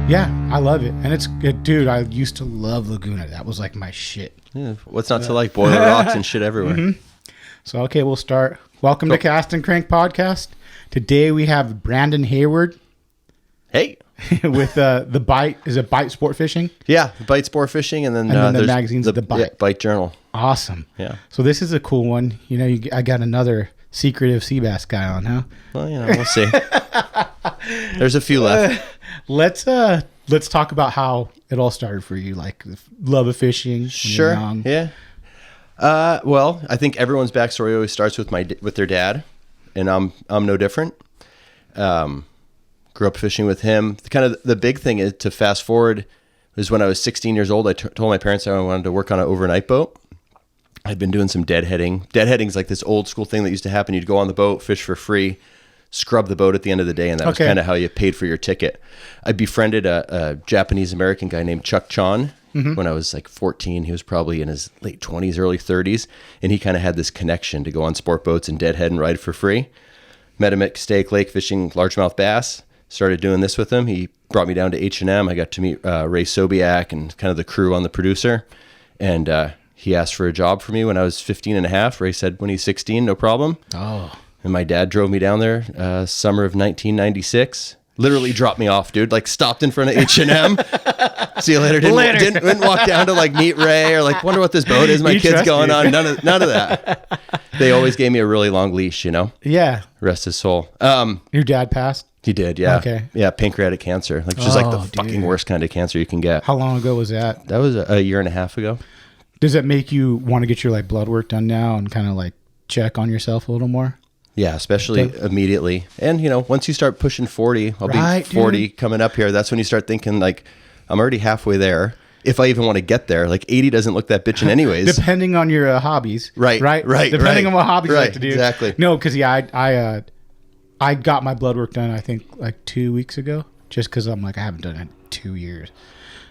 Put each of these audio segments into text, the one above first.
Yeah, I love it. And it's good. Dude, I used to love Laguna. That was like my shit. Yeah, what's not to like? Boiler rocks and shit everywhere. Mm-hmm. So, okay, we'll start. Welcome to Cast and Crank Podcast. Today we have Brandon Hayward. Hey. With the Bight. Is it Bight Sportfishing? Yeah, Bight Sportfishing, and then the magazine's the Bight. Yeah, Bight Journal. Awesome. Yeah. So this is a cool one. You know, I got another secretive sea bass guy on, huh? Well, you know, we'll see. There's a few left. Let's talk about how it all started for you, like love of fishing. Sure. Yeah. Well, I think everyone's backstory always starts with their dad, and I'm no different. Grew up fishing with him. Kind of the big thing is to fast forward is when I was 16 years old. I told my parents I wanted to work on an overnight boat. I'd been doing some deadheading. Deadheading is like this old school thing that used to happen. You'd go on the boat, fish for free, scrub the boat at the end of the day, and that was kind of how you paid for your ticket. I befriended a Japanese-American guy named Chuck Chon when I was like 14. He was probably in his late 20s, early 30s, and he kind of had this connection to go on sport boats and deadhead and ride for free. Met him at Stake Lake fishing largemouth bass. Started doing this with him. He brought me down to H&M. I got to meet Ray Sobiak and kind of the crew on the producer. And he asked for a job for me when I was 15 and a half. Ray said, when he's 16, no problem. Oh. And my dad drove me down there summer of 1996. Literally dropped me off, dude. Like stopped in front of H&M. See you later. Didn't walk down to like meet Ray or like wonder what this boat is my kid's going on. None of that. They always gave me a really long leash, you know? Yeah. Rest his soul. Your dad passed? He did, yeah. Okay. Yeah, pancreatic cancer. Like just like the fucking worst kind of cancer you can get. How long ago was that? That was a year and a half ago. Does that make you want to get your like blood work done now and kind of like check on yourself a little more? Yeah, especially immediately. And, you know, once you start pushing 40, I'll be 40 coming up here. That's when you start thinking, like, I'm already halfway there. If I even want to get there, like 80 doesn't look that bitchin' anyways. Depending on your hobbies. Right. Depending on what hobbies you like to do. Exactly. No, because, I got my blood work done, I think, like 2 weeks ago. Just because I'm like, I haven't done it in 2 years.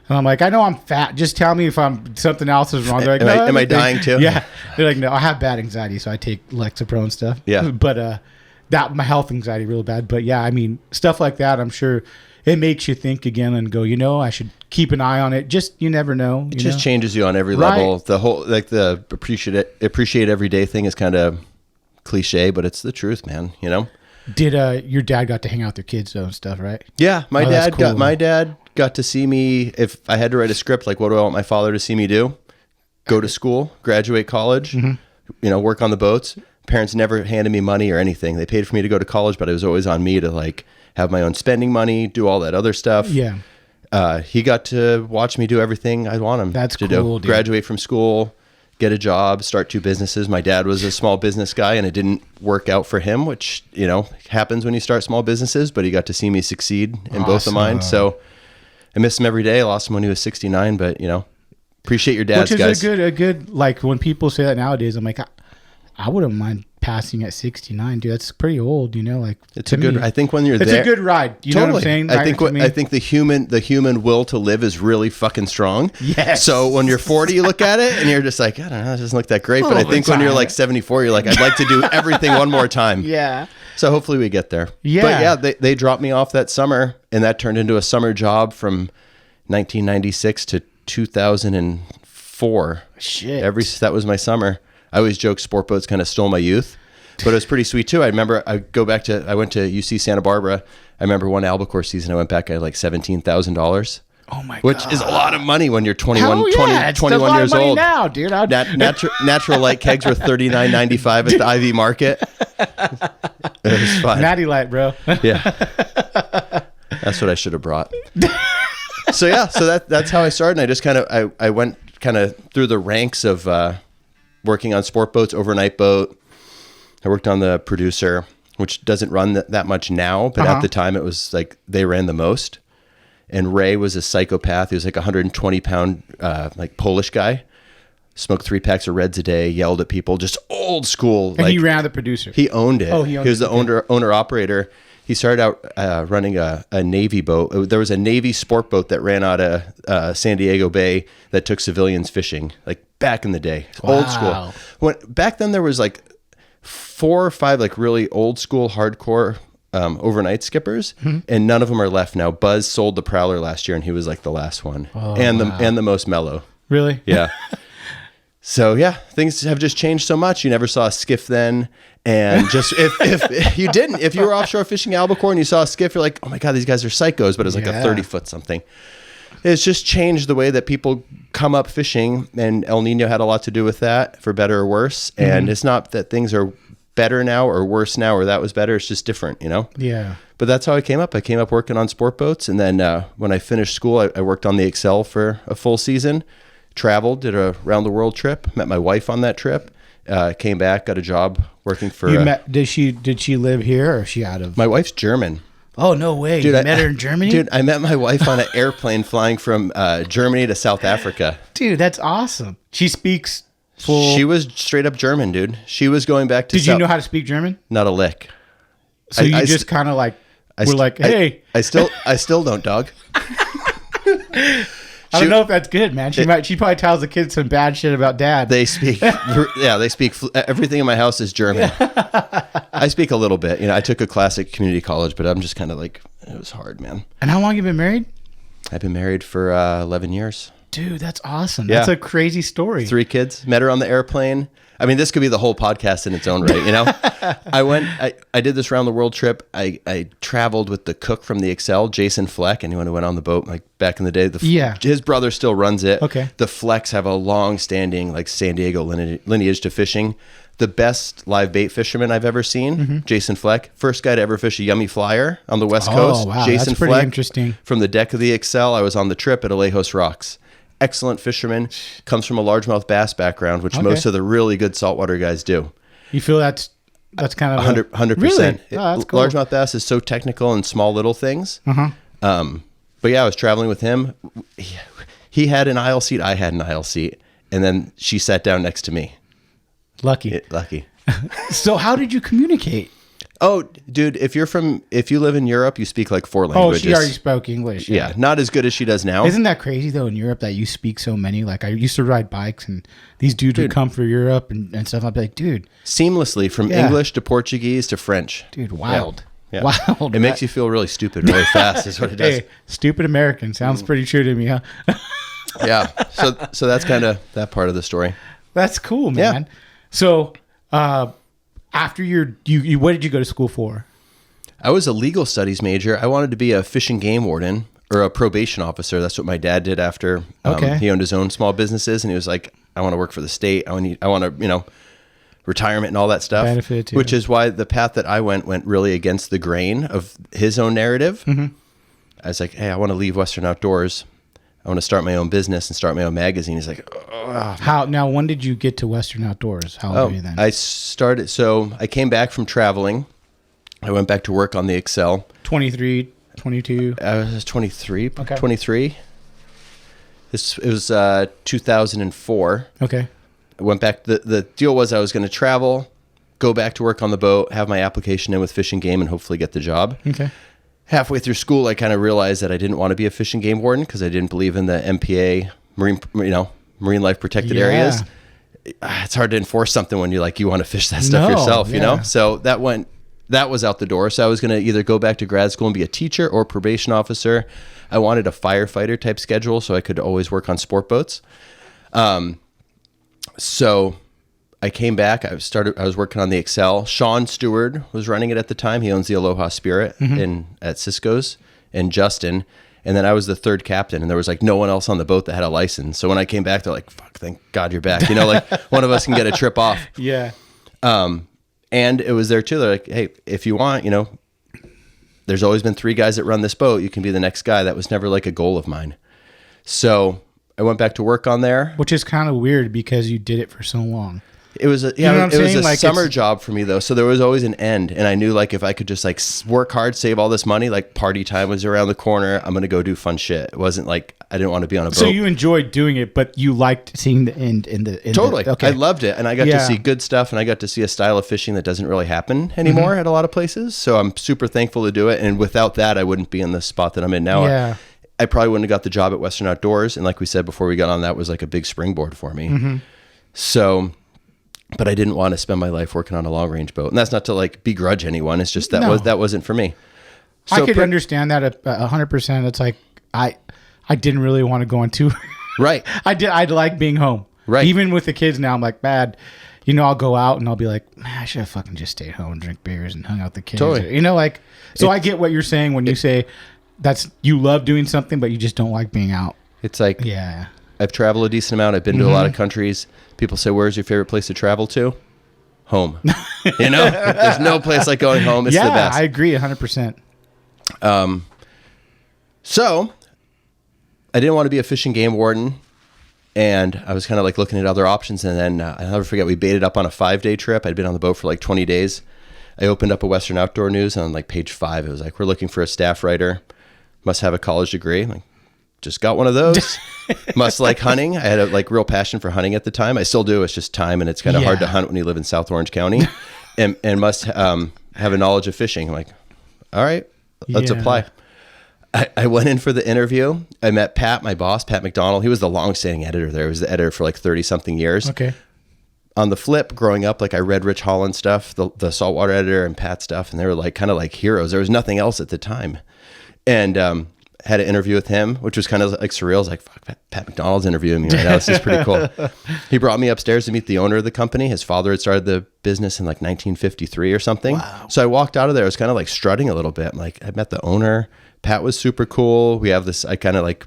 And I'm like, I know I'm fat. Just tell me if something else is wrong. They're like, am I dying too? Yeah. They're like, no, I have bad anxiety, so I take Lexapro and stuff. Yeah. But my health anxiety real bad. But yeah, I mean, stuff like that, I'm sure it makes you think again and go, you know, I should keep an eye on it. Just, you never know. It just changes you on every level. The whole, like the appreciate everyday thing is kind of cliche, but it's the truth, man, you know? Did your dad got to hang out with their kids though and stuff, right? Yeah, my dad got to see me. If I had to write a script, like what do I want my father to see me do? Go to school, graduate college, you know, work on the boats. Parents never handed me money or anything. They paid for me to go to college, but it was always on me to like have my own spending money, do all that other stuff. Yeah. He got to watch me do everything I want him to do. Graduate from school, get a job, start 2 businesses. My dad was a small business guy and it didn't work out for him, which, you know, happens when you start small businesses, but he got to see me succeed in both of mine. So I miss him every day. I lost him when he was 69, but, you know, appreciate your dad's, guys. Which is a good, like when people say that nowadays, I'm like, I wouldn't mind passing at 69, dude. That's pretty old, you know, like it's a good, I think when you're there, it's a good ride. You know what I'm saying? I think the human will to live is really fucking strong. Yes. So when you're 40, you look at it and you're just like, I don't know, it doesn't look that great. But I think when you're like 74, you're like, I'd like to do everything one more time. Yeah. So hopefully we get there. Yeah. But yeah, they dropped me off that summer and that turned into a summer job from 1996 to 2004. Shit. That was my summer. I always joke sport boats kind of stole my youth, but it was pretty sweet too. I remember I went to UC Santa Barbara. I remember one albacore season I went back at like $17,000. Oh my god. Which is a lot of money when you're 21 it's 21 a lot years of money old. Now, dude. Natural light kegs were $39.95 at the IV market. It was fun. Natty light, bro. Yeah. That's what I should have brought. So that's how I started. And I just kind of I went kind of through the ranks of working on sport boats, overnight boat. I worked on the producer, which doesn't run that much now, but at the time it was like they ran the most. And Ray was a psychopath. He was like a 120-pound like Polish guy. Smoked 3 packs of Reds a day, yelled at people, just old school. And he ran the producer. He owned it. Oh, he was the owner operator. He started out running a Navy boat. There was a Navy sport boat that ran out of San Diego Bay that took civilians fishing, like back in the day. Wow. Old school. Back then there was like 4 or 5 like really old school hardcore overnight skippers, and none of them are left now. Buzz sold the Prowler last year, and he was like the last one, and the most mellow. Really? Yeah. So yeah, things have just changed so much. You never saw a skiff then, and just if you were offshore fishing albacore and you saw a skiff, you're like, oh my god, these guys are psychos. But it's like a 30-foot something. It's just changed the way that people come up fishing, and El Nino had a lot to do with that, for better or worse. And it's not that things are better now or worse now, or that was better. It's just different, you know? Yeah. But that's how I came up. I came up working on sport boats. And then when I finished school, I worked on the Excel for a full season, traveled, did a round the world trip, met my wife on that trip, came back, got a job working for... Did she live here, or is she out of... My wife's German. Oh, no way. Dude, you met her in Germany? Dude, I met my wife on an airplane flying from Germany to South Africa. Dude, that's awesome. She speaks full... She was straight up German, dude. She was going back to... Did you know how to speak German? Not a lick. So you just kind of like... We're like, hey. I still don't, dog. I don't know if that's good, man. She probably tells the kids some bad shit about dad. They speak, everything in my house is German. I speak a little bit. You know, I took a class at community college, but I'm just kind of like, it was hard, man. And how long have you been married? I've been married for 11 years. Dude, that's awesome. Yeah. That's a crazy story. 3 kids. Met her on the airplane. I mean, this could be the whole podcast in its own right, you know? I did this round the world trip. I traveled with the cook from the Excel, Jason Fleck, anyone who went on the boat like back in the day. His brother still runs it. Okay. The Flecks have a long-standing like San Diego lineage to fishing. The best live bait fisherman I've ever seen, Jason Fleck. First guy to ever fish a yummy flyer on the West Coast. Wow, Jason that's pretty Fleck. interesting. From the deck of the Excel, I was on the trip at Alejos Rocks. Excellent fisherman, comes from a largemouth bass background, which most of the really good saltwater guys do. You feel that's kind of 100%. Really? Oh, that's cool. Largemouth bass is so technical in small little things. But yeah, I was traveling with him. He had an aisle seat. I had an aisle seat. And then she sat down next to me. Lucky. Lucky. So how did you communicate? Oh, dude, if you live in Europe, you speak like 4 languages. Oh, she already spoke English. Yeah, not as good as she does now. Isn't that crazy, though, in Europe that you speak so many? Like, I used to ride bikes, and these dudes would come for Europe and stuff. I'd be like, dude. Seamlessly, from English to Portuguese to French. Dude, wild. Yeah. Wild. It makes you feel really stupid really fast is what it does. Hey, stupid American. Sounds pretty true to me, huh? Yeah. So that's kind of that part of the story. That's cool, man. Yeah. So, after you what did you go to school for? I was a legal studies major. I wanted to be a fish and game warden or a probation officer. That's what my dad did after he owned his own small businesses, and he was like, I want to work for the state. I want to, retirement and all that stuff. Benefit too. Which is why the path that I went really against the grain of his own narrative. I was like, hey, I want to leave Western Outdoors. I want to start my own business and start my own magazine. He's like, when did you get to Western Outdoors? How old were you then? I came back from traveling. I went back to work on the Excel. 23, 22. I was 23. Okay. 23. It was 2004. Okay. I went back. The deal was I was going to travel, go back to work on the boat, have my application in with Fish and Game, and hopefully get the job. Okay. Halfway through school, I kind of realized that I didn't want to be a fish and game warden because I didn't believe in the MPA, marine life protected areas. It's hard to enforce something when you want to fish that stuff yourself, you know? So that was out the door. So I was going to either go back to grad school and be a teacher or probation officer. I wanted a firefighter type schedule so I could always work on sport boats. So I came back. I was working on the Excel. Sean Stewart was running it at the time. He owns the Aloha Spirit at Cisco's, and Justin. And then I was the third captain, and there was no one else on the boat that had a license. So when I came back, they're like, "Fuck, thank God you're back." One of us can get a trip off. Yeah. And it was there too. They're like, "Hey, if you want, there's always been 3 guys that run this boat. You can be the next guy." That was never a goal of mine. So I went back to work on there, which is kind of weird because you did it for so long. It was a summer job for me though, so there was always an end, and I knew if I could just work hard, save all this money, party time was around the corner. I'm gonna go do fun shit. It wasn't I didn't want to be on a boat. So you enjoyed doing it, but you liked seeing the end in the totally. I loved it, and I got to see good stuff, and I got to see a style of fishing that doesn't really happen anymore at a lot of places. So I'm super thankful to do it, and without that, I wouldn't be in the spot that I'm in now. Yeah. I probably wouldn't have got the job at Western Outdoors, and like we said before we got on, that was a big springboard for me. So but I didn't want to spend my life working on a long range boat. And that's not to like begrudge anyone. It's just that wasn't for me. So I could understand that 100%. It's like, I didn't really want to go on tour. Right. I like being home. Right. Even with the kids now, I'm like, bad. You know, I'll go out and I'll be like, man, I should have fucking just stayed home and drink beers and hung out with the kids. Totally. You know, like, so I get what you're saying when you say you love doing something, but you just don't like being out. It's like, yeah, I've traveled a decent amount. I've been to a lot of countries. People say, where's your favorite place to travel to? Home. You know, there's no place like going home. It's the best. I agree 100%. So I didn't want to be a fishing game warden. And I was kind of like looking at other options. And then I'll never forget, we baited up on a 5-day trip. I'd been on the boat for like 20 days. I opened up a Western Outdoor News, and on like page 5, it was like, we're looking for a staff writer. Must have a college degree. I'm like, just got one of those. Must like hunting. I had a like real passion for hunting at the time. I still do. It's just time, and it's kind of hard to hunt when you live in South Orange County. and must have a knowledge of fishing. I'm like, all right, let's apply. I went in for the interview. I met Pat, my boss, Pat McDonald. He was the long-standing editor there. He was the editor for like 30-something years. Okay. On the flip, growing up, like I read Rich Holland stuff, the saltwater editor, and Pat stuff, and they were like kind of like heroes. There was nothing else at the time. And had an interview with him, which was kind of like surreal. I was like, fuck, Pat McDonald's interviewing me right now. This is pretty cool. He brought me upstairs to meet the owner of the company. His father had started the business in like 1953 or something. Wow. So I walked out of there. I was kind of like strutting a little bit. I'm like, I met the owner. Pat was super cool. We have this, I kind of like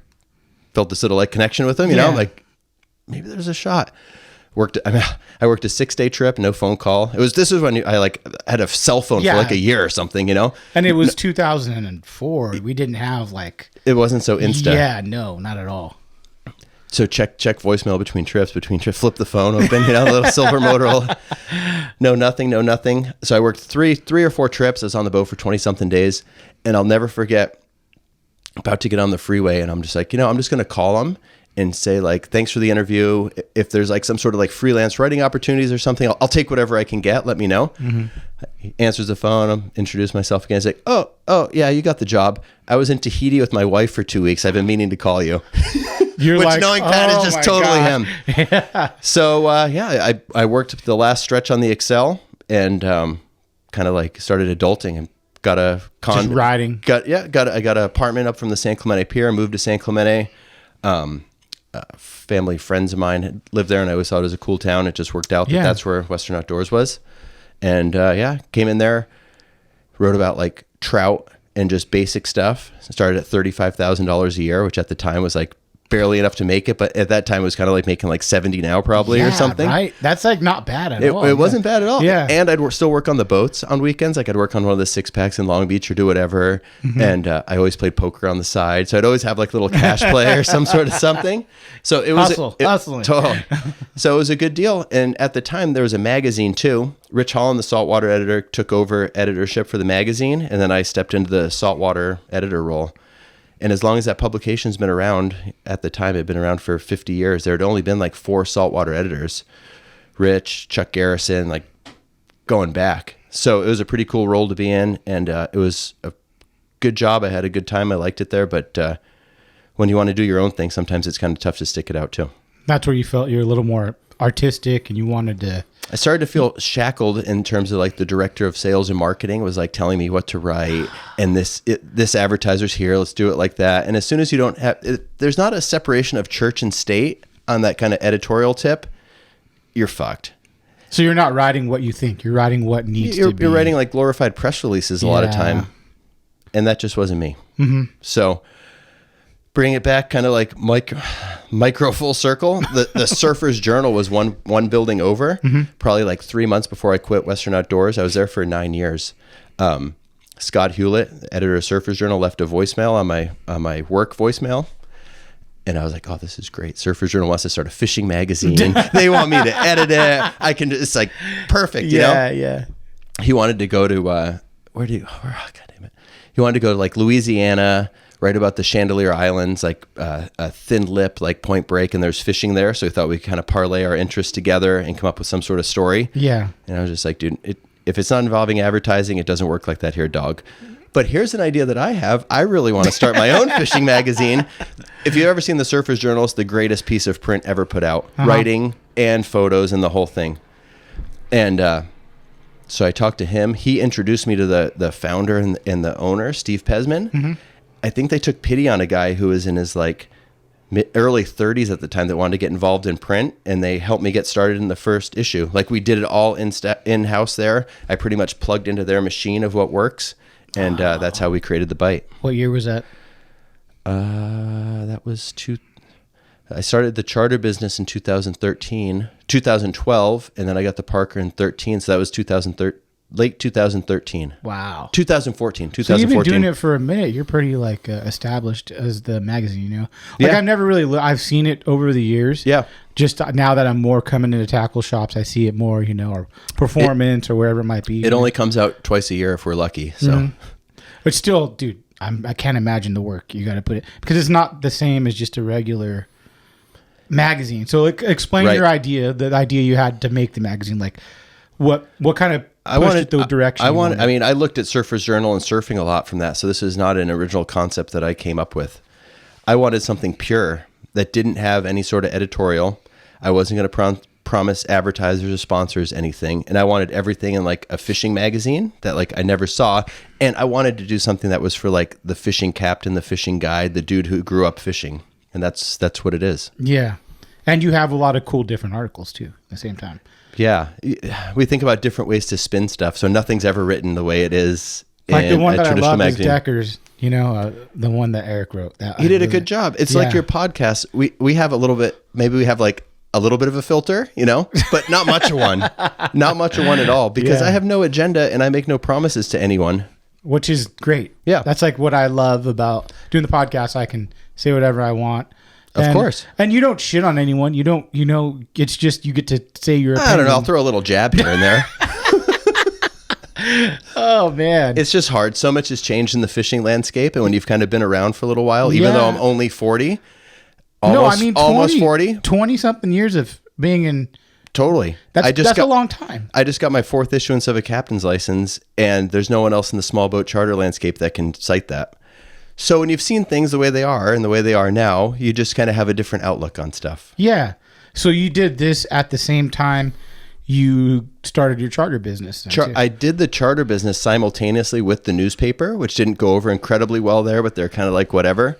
felt this little like connection with him, you know, I'm like, maybe there's a shot. I worked a 6-day trip, no phone call. This is when I like had a cell phone for like a year or something, you know? And it was 2004. We didn't have like, it wasn't so instant. Yeah, no, not at all. So check voicemail between trips, flip the phone open, you know, a little silver Motorola. No, nothing. So I worked three or four trips. I was on the boat for 20 something days, and I'll never forget about to get on the freeway. And I'm just like, you know, I'm just going to call him and say like, thanks for the interview. If there's like some sort of like freelance writing opportunities or something, I'll take whatever I can get. Let me know. Mm-hmm. He answers the phone. I'm introduce myself again. He's like, oh yeah, you got the job. I was in Tahiti with my wife for 2 weeks. I've been meaning to call you. You're Which like, knowing Pat is just totally God. him. Yeah. So I worked the last stretch on the Excel and kind of like started adulting and got a just riding. I got an apartment up from the San Clemente Pier. Moved to San Clemente. Family friends of mine had lived there, and I always thought it was a cool town. It just worked out that that's where Western Outdoors was. And came in there, wrote about like trout and just basic stuff. Started at $35,000 a year, which at the time was like barely enough to make it, but at that time it was kind of like making like 70 now probably or something. Right. That's like not bad at all. It wasn't bad at all. Yeah. And I'd still work on the boats on weekends. Like I'd work on one of the 6-packs in Long Beach or do whatever. Mm-hmm. And I always played poker on the side. So I'd always have like a little cash play or some sort of something. So it was hustling. Totally. So it was a good deal. And at the time there was a magazine too. Rich Holland, the saltwater editor, took over editorship for the magazine. And then I stepped into the saltwater editor role. And as long as that publication's been around, at the time it had been around for 50 years, there had only been like 4 saltwater editors. Rich, Chuck Garrison, like going back. So it was a pretty cool role to be in. And it was a good job. I had a good time. I liked it there. But when you want to do your own thing, sometimes it's kind of tough to stick it out too. That's where you felt you're a little more artistic and you wanted to... I started to feel shackled in terms of like the director of sales and marketing was like telling me what to write and this advertiser's here, let's do it like that. And as soon as you don't have, there's not a separation of church and state on that kind of editorial tip, you're fucked. So you're not writing what you think, you're writing what needs to be. You're writing like glorified press releases a lot of time. And that just wasn't me. Mm-hmm. So bring it back kind of like micro full circle. The Surfer's Journal was one building over, probably like 3 months before I quit Western Outdoors. I was there for 9 years. Scott Hewlett, editor of Surfer's Journal, left a voicemail on my work voicemail. And I was like, oh, this is great. Surfer's Journal wants to start a fishing magazine. They want me to edit it. It's like perfect, you know? Yeah. He wanted to go to, God damn it. He wanted to go to like Louisiana, write about the Chandelier Islands, like a thin lip, like Point Break, and there's fishing there. So we thought we'd kind of parlay our interests together and come up with some sort of story. Yeah. And I was just like, dude, if it's not involving advertising, it doesn't work like that here, dog. But here's an idea that I have. I really want to start my own fishing magazine. If you've ever seen the Surfer's Journal, it's the greatest piece of print ever put out. Writing and photos and the whole thing. And so I talked to him. He introduced me to the founder and the owner, Steve Pesman. Mm-hmm. I think they took pity on a guy who was in his like early 30s at the time that wanted to get involved in print, and they helped me get started in the first issue. Like we did it all in-house there. I pretty much plugged into their machine of what works, and that's how we created the Bight. What year was that? That was I started the charter business in 2012, and then I got the Parker in 13. So that was late 2013. Wow. 2014. So you've been doing it for a minute. You're pretty like established as the magazine, you know? Like Yeah. I've never really, I've seen it over the years. Yeah. Just now that I'm more coming into tackle shops, I see it more, you know, or performance or wherever it might be. It only comes out twice a year if we're lucky. So, But still, dude, I can't imagine the work you got to put it, because it's not the same as just a regular magazine. So like, explain Right. your idea, the idea you had to make the magazine. Like what kind of pushed it the direction? I mean, I looked at Surfer's Journal and surfing a lot from that. So this is not an original concept that I came up with. I wanted something pure that didn't have any sort of editorial. I wasn't going to promise advertisers or sponsors anything. And I wanted everything in like a fishing magazine that like I never saw. And I wanted to do something that was for like the fishing captain, the fishing guide, the dude who grew up fishing. And that's what it is. Yeah. And you have a lot of cool different articles too at the same time. Yeah. We think about different ways to spin stuff. So nothing's ever written the way it is Like in the one a that I traditional love magazine. is Decker's, you know, the one that Eric wrote. He did a good job. It's like your podcast. We have a little bit, maybe we have like a little bit of a filter, you know, but not much of one. Not much of one at all, because Yeah. I have no agenda and I make no promises to anyone. Which is great. Yeah. That's like what I love about doing the podcast. I can say whatever I want. Of course. And you don't shit on anyone. You don't, you know, it's just you get to say your opinion. I don't know. I'll throw a little jab here and there. Oh, man. It's just hard. So much has changed in the fishing landscape. And when you've kind of been around for a little while, even though I'm only 40, almost 40. 20-something years of being in... Totally. That's a long time. I just got my 4th issuance of a captain's license, and there's no one else in the small boat charter landscape that can cite that. So when you've seen things the way they are and the way they are now, you just kind of have a different outlook on stuff. Yeah. So you did this at the same time you started your charter business. I did the charter business simultaneously with the newspaper, which didn't go over incredibly well there, but they're kind of like whatever.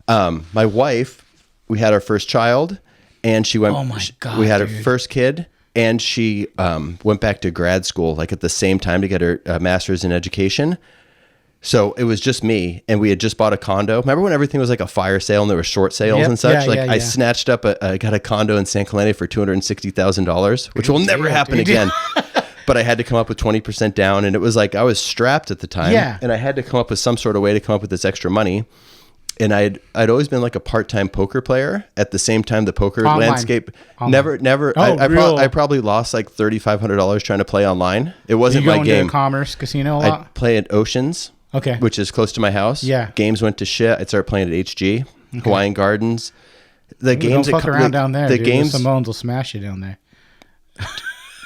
My wife, we had our first child, and she went. Oh my God, we had dude. her first kid, and she went back to grad school like at the same time to get her master's in education. So it was just me, and we had just bought a condo. Remember when everything was like a fire sale and there were short sales and such? I snatched up I got a condo in San Clemente for $260,000, which will never happen again. But I had to come up with 20% down, and it was like I was strapped at the time. Yeah. And I had to come up with some sort of way to come up with this extra money. And I'd always been like a part-time poker player. At the same time, the poker landscape never. I probably lost like $3,500 trying to play online. It wasn't my game. To Commerce Casino a lot? I'd play at Oceans. Okay. Which is close to my house. Yeah. Games went to shit. I'd start playing at HG, Hawaiian Gardens. The games don't fuck around down there. The dude. games, the Simones will smash you down there.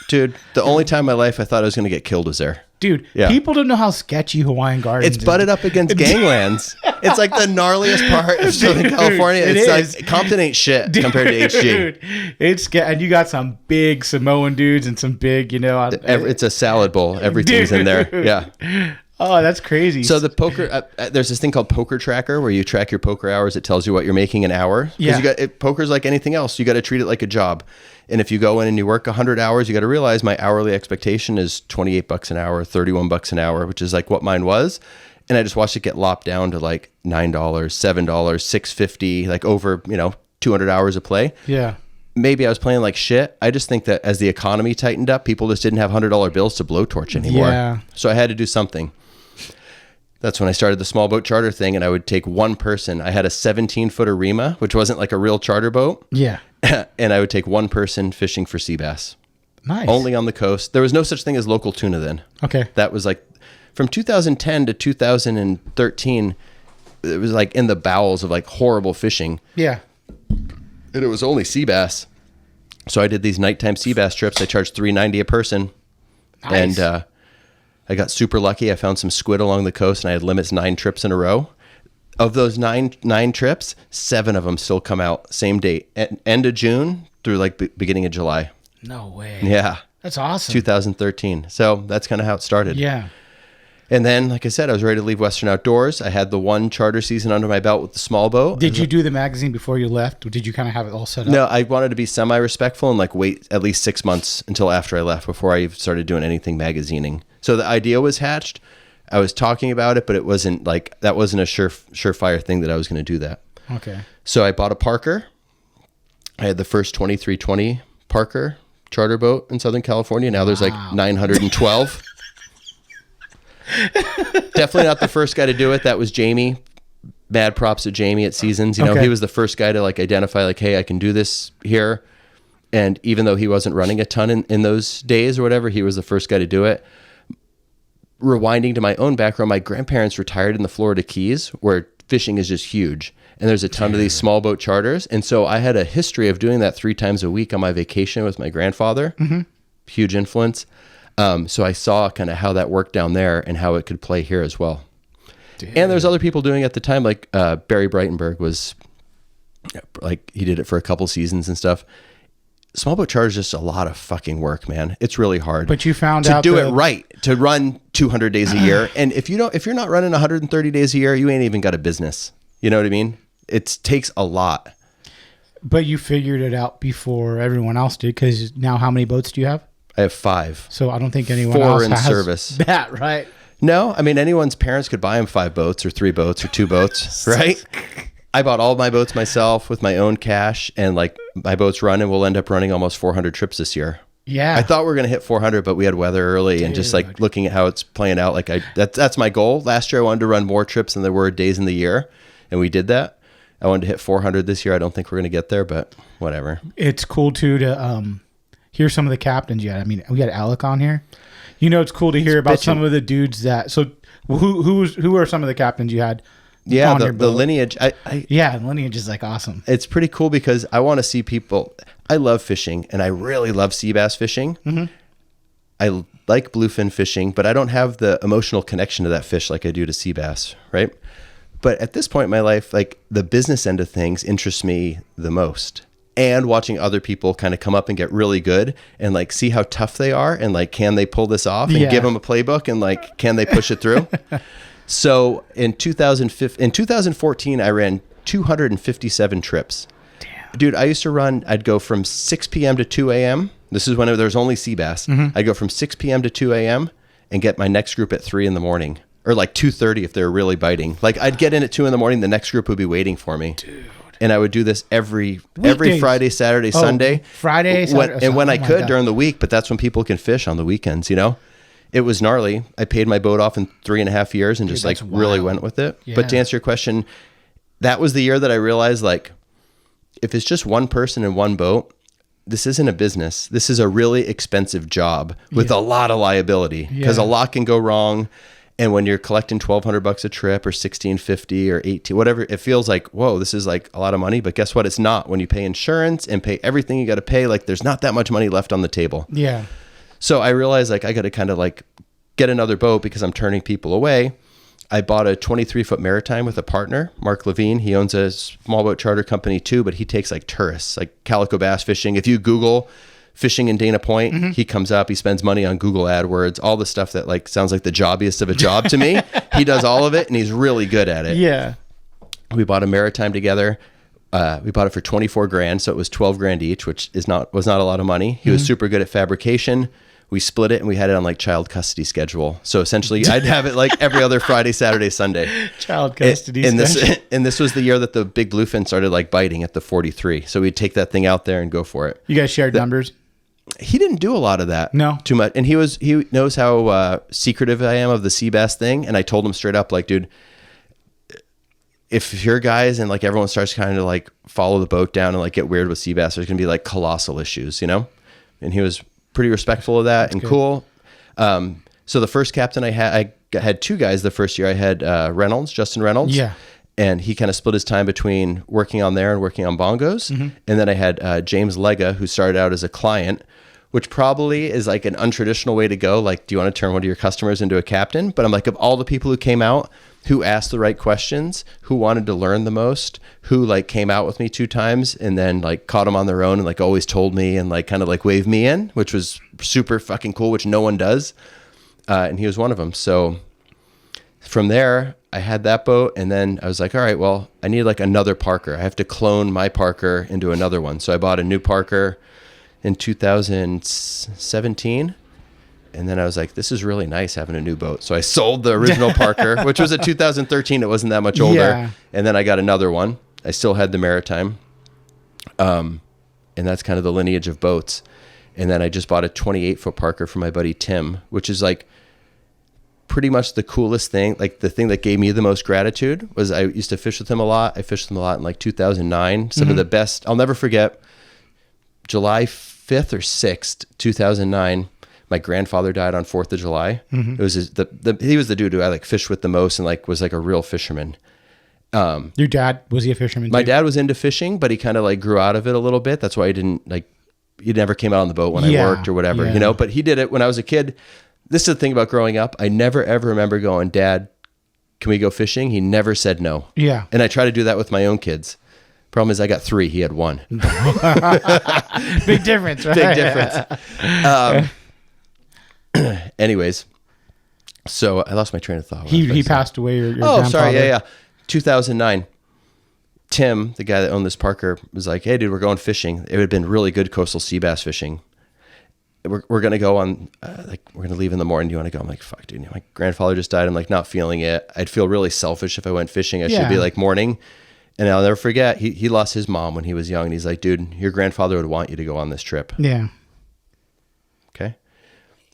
dude. The only time in my life I thought I was going to get killed was there. Dude, Yeah. people don't know how sketchy Hawaiian Gardens It's butted up against ganglands. It's like the gnarliest part of Southern California. it It's is. like Compton ain't shit compared to HG. Dude, and you got some big Samoan dudes and some big, you know. It's a salad bowl. Everything's in there. Yeah. Oh, that's crazy. So the poker, there's this thing called Poker Tracker where you track your poker hours. It tells you what you're making an hour. Yeah. Poker's like anything else. You got to treat it like a job. And if you go in and you work 100 hours, you got to realize my hourly expectation is $28 an hour, $31 an hour, which is like what mine was. And I just watched it get lopped down to like $9, $7, $6.50, like over, 200 hours of play. yeah. Maybe I was playing like shit. I just think that as the economy tightened up, people just didn't have $100 bills to blowtorch anymore. Yeah. So I had to do something. That's when I started the small boat charter thing, and I would take one person. I had a 17-footer Rima, which wasn't like a real charter boat. Yeah. And I would take one person fishing for sea bass. Nice. Only on the coast. There was no such thing as local tuna then. Okay. That was like from 2010 to 2013, it was like in the bowels of like horrible fishing. Yeah. And it was only sea bass. So I did these nighttime sea bass trips. I charged $3.90 a person. Nice. And I got super lucky. I found some squid along the coast, and I had limits 9 trips in a row. Of those nine trips, 7 of them still come out same date, end of June through like beginning of July. No way. Yeah. That's awesome. 2013. So that's kind of how it started. Yeah. And then, like I said, I was ready to leave Western Outdoors. I had the one charter season under my belt with the small boat. Did you do the magazine before you left? Or did you kind of have it all set up? No, I wanted to be semi-respectful and like wait at least 6 months until after I left before I started doing anything magazining. So the idea was hatched. I was talking about it, but it wasn't like, that wasn't a surefire thing that I was going to do that. Okay. So I bought a Parker. I had the first 2320 Parker charter boat in Southern California. Now there's like 912. Definitely not the first guy to do it. That was Jamie. Mad props to Jamie at Seasons. You know, he was the first guy to like identify like, hey, I can do this here. And even though he wasn't running a ton in those days or whatever, he was the first guy to do it. Rewinding to my own background, my grandparents retired in the Florida Keys where fishing is just huge. And there's a ton of these small boat charters. And so I had a history of doing that 3 times a week on my vacation with my grandfather. Huge influence. So I saw kind of how that worked down there and how it could play here as well. Dude. And there's other people doing it at the time, like Barry Breitenberg was like, he did it for a couple seasons and stuff. Small boat charter is just a lot of fucking work, man. It's really hard. But you found to out do it right, to run 200 days a year. And if you're not running 130 days a year, you ain't even got a business. You know what I mean? It takes a lot. But you figured it out before everyone else did, because now how many boats do you have? I have 5. So I don't think anyone 4 else in has service. That, right? No, I mean, anyone's parents could buy them 5 boats or 3 boats or 2 boats, right? I bought all my boats myself with my own cash, and like my boats run, and we'll end up running almost 400 trips this year. Yeah. I thought we were going to hit 400, but we had weather early. And just like looking at how it's playing out, like that's my goal. Last year I wanted to run more trips than there were days in the year, and we did that. I wanted to hit 400 this year. I don't think we're going to get there, but whatever. It's cool too to hear some of the captains you had. I mean, we had Alec on here. You know, it's cool to hear about some of the dudes that. So who are some of the captains you had? Yeah, the lineage. Yeah, lineage is like awesome. It's pretty cool because I want to see people. I love fishing, and I really love sea bass fishing. I like bluefin fishing, but I don't have the emotional connection to that fish like I do to sea bass, right? But at this point in my life, like the business end of things interests me the most. And watching other people kind of come up and get really good and like see how tough they are and like, can they pull this off and give them a playbook and like, can they push it through? So in 2014, I ran 257 trips. Damn. Dude, I used to run, I'd go from 6 p.m. to 2 a.m. This is when there was only sea bass. I'd go from 6 p.m. to 2 a.m. and get my next group at 3 in the morning. Or like 2:30 if they were really biting. Like I'd get in at 2 in the morning, the next group would be waiting for me. Dude. And I would do this every Friday, Saturday, Sunday. Friday, Saturday. When I could during the week, but that's when people can fish on the weekends, you know? It was gnarly. I paid my boat off in 3.5 years and just like really went with it. Yeah. But to answer your question, that was the year that I realized like, if it's just one person in one boat, this isn't a business. This is a really expensive job with a lot of liability because a lot can go wrong. And when you're collecting $1,200 a trip or $1,650 or $18, whatever, it feels like, whoa, this is like a lot of money. But guess what? It's not. When you pay insurance and pay everything you got to pay, like there's not that much money left on the table. Yeah. So I realized like I got to kind of like get another boat because I'm turning people away. I bought a 23-foot Maritime with a partner, Mark Levine. He owns a small boat charter company too, but he takes like tourists, like calico bass fishing. If you Google fishing in Dana Point, he comes up, he spends money on Google AdWords, all the stuff that like sounds like the jobbiest of a job to me. He does all of it and he's really good at it. Yeah. We bought a Maritime together. We bought it for $24,000. So it was $12,000 each, which was not a lot of money. He was super good at fabrication. We split it and we had it on like child custody schedule. So essentially I'd have it like every other Friday, Saturday, Sunday. Child custody schedule. And this was the year that the big bluefin started like biting at the 43. So we'd take that thing out there and go for it. You guys shared numbers? He didn't do a lot of that. No. Too much. And he knows how secretive I am of the sea bass thing. And I told him straight up, like, dude, if you're guys and like everyone starts kind of like follow the boat down and like get weird with sea bass, there's going to be like colossal issues, you know? And he was pretty respectful of that. That's and good. Cool. So the first captain I had 2 guys the first year. I had Justin Reynolds. Yeah. And he kind of split his time between working on there and working on bongos. And then I had James Lega, who started out as a client, which probably is like an untraditional way to go. Like, do you want to turn one of your customers into a captain? But I'm like, of all the people who came out, who asked the right questions, who wanted to learn the most, who like came out with me 2 times and then like caught them on their own and like always told me and like kind of like waved me in, which was super fucking cool, which no one does. And he was one of them. So from there, I had that boat, and then I was like, all right, well, I need like another Parker. I have to clone my Parker into another one. So I bought a new Parker in 2017. And then I was like, this is really nice having a new boat. So I sold the original Parker, which was a 2013. It wasn't that much older. Yeah. And then I got another one. I still had the Maritime. And that's kind of the lineage of boats. And then I just bought a 28-foot Parker for my buddy Tim, which is like pretty much the coolest thing. Like the thing that gave me the most gratitude was I used to fish with him a lot. I fished with him a lot in like 2009. Some of the best, I'll never forget, July 5th or 6th, 2009. My grandfather died on 4th of July. It was he was the dude who I like fished with the most and like was like a real fisherman. Your dad, was he a fisherman My too? dad was into fishing, but he kind of like grew out of it a little bit. That's why he never came out on the boat when I worked or whatever, you know, but he did it when I was a kid. This is the thing about growing up. I never ever remember going, Dad, can we go fishing? He never said no. Yeah. And I try to do that with my own kids. Problem is I got 3. He had 1. Big difference, right? Big difference. Anyways, so I lost my train of thought. He passed away. Your Oh, grandfather. sorry. Yeah. 2009. Tim, the guy that owned this Parker, was like, hey, dude, we're going fishing. It had been really good coastal sea bass fishing. We're going to go on, we're going to leave in the morning. Do you want to go? I'm like, fuck, dude. My grandfather just died. I'm like, not feeling it. I'd feel really selfish if I went fishing. I should be like morning. And I'll never forget, he lost his mom when he was young. And he's like, dude, your grandfather would want you to go on this trip. Yeah. Okay.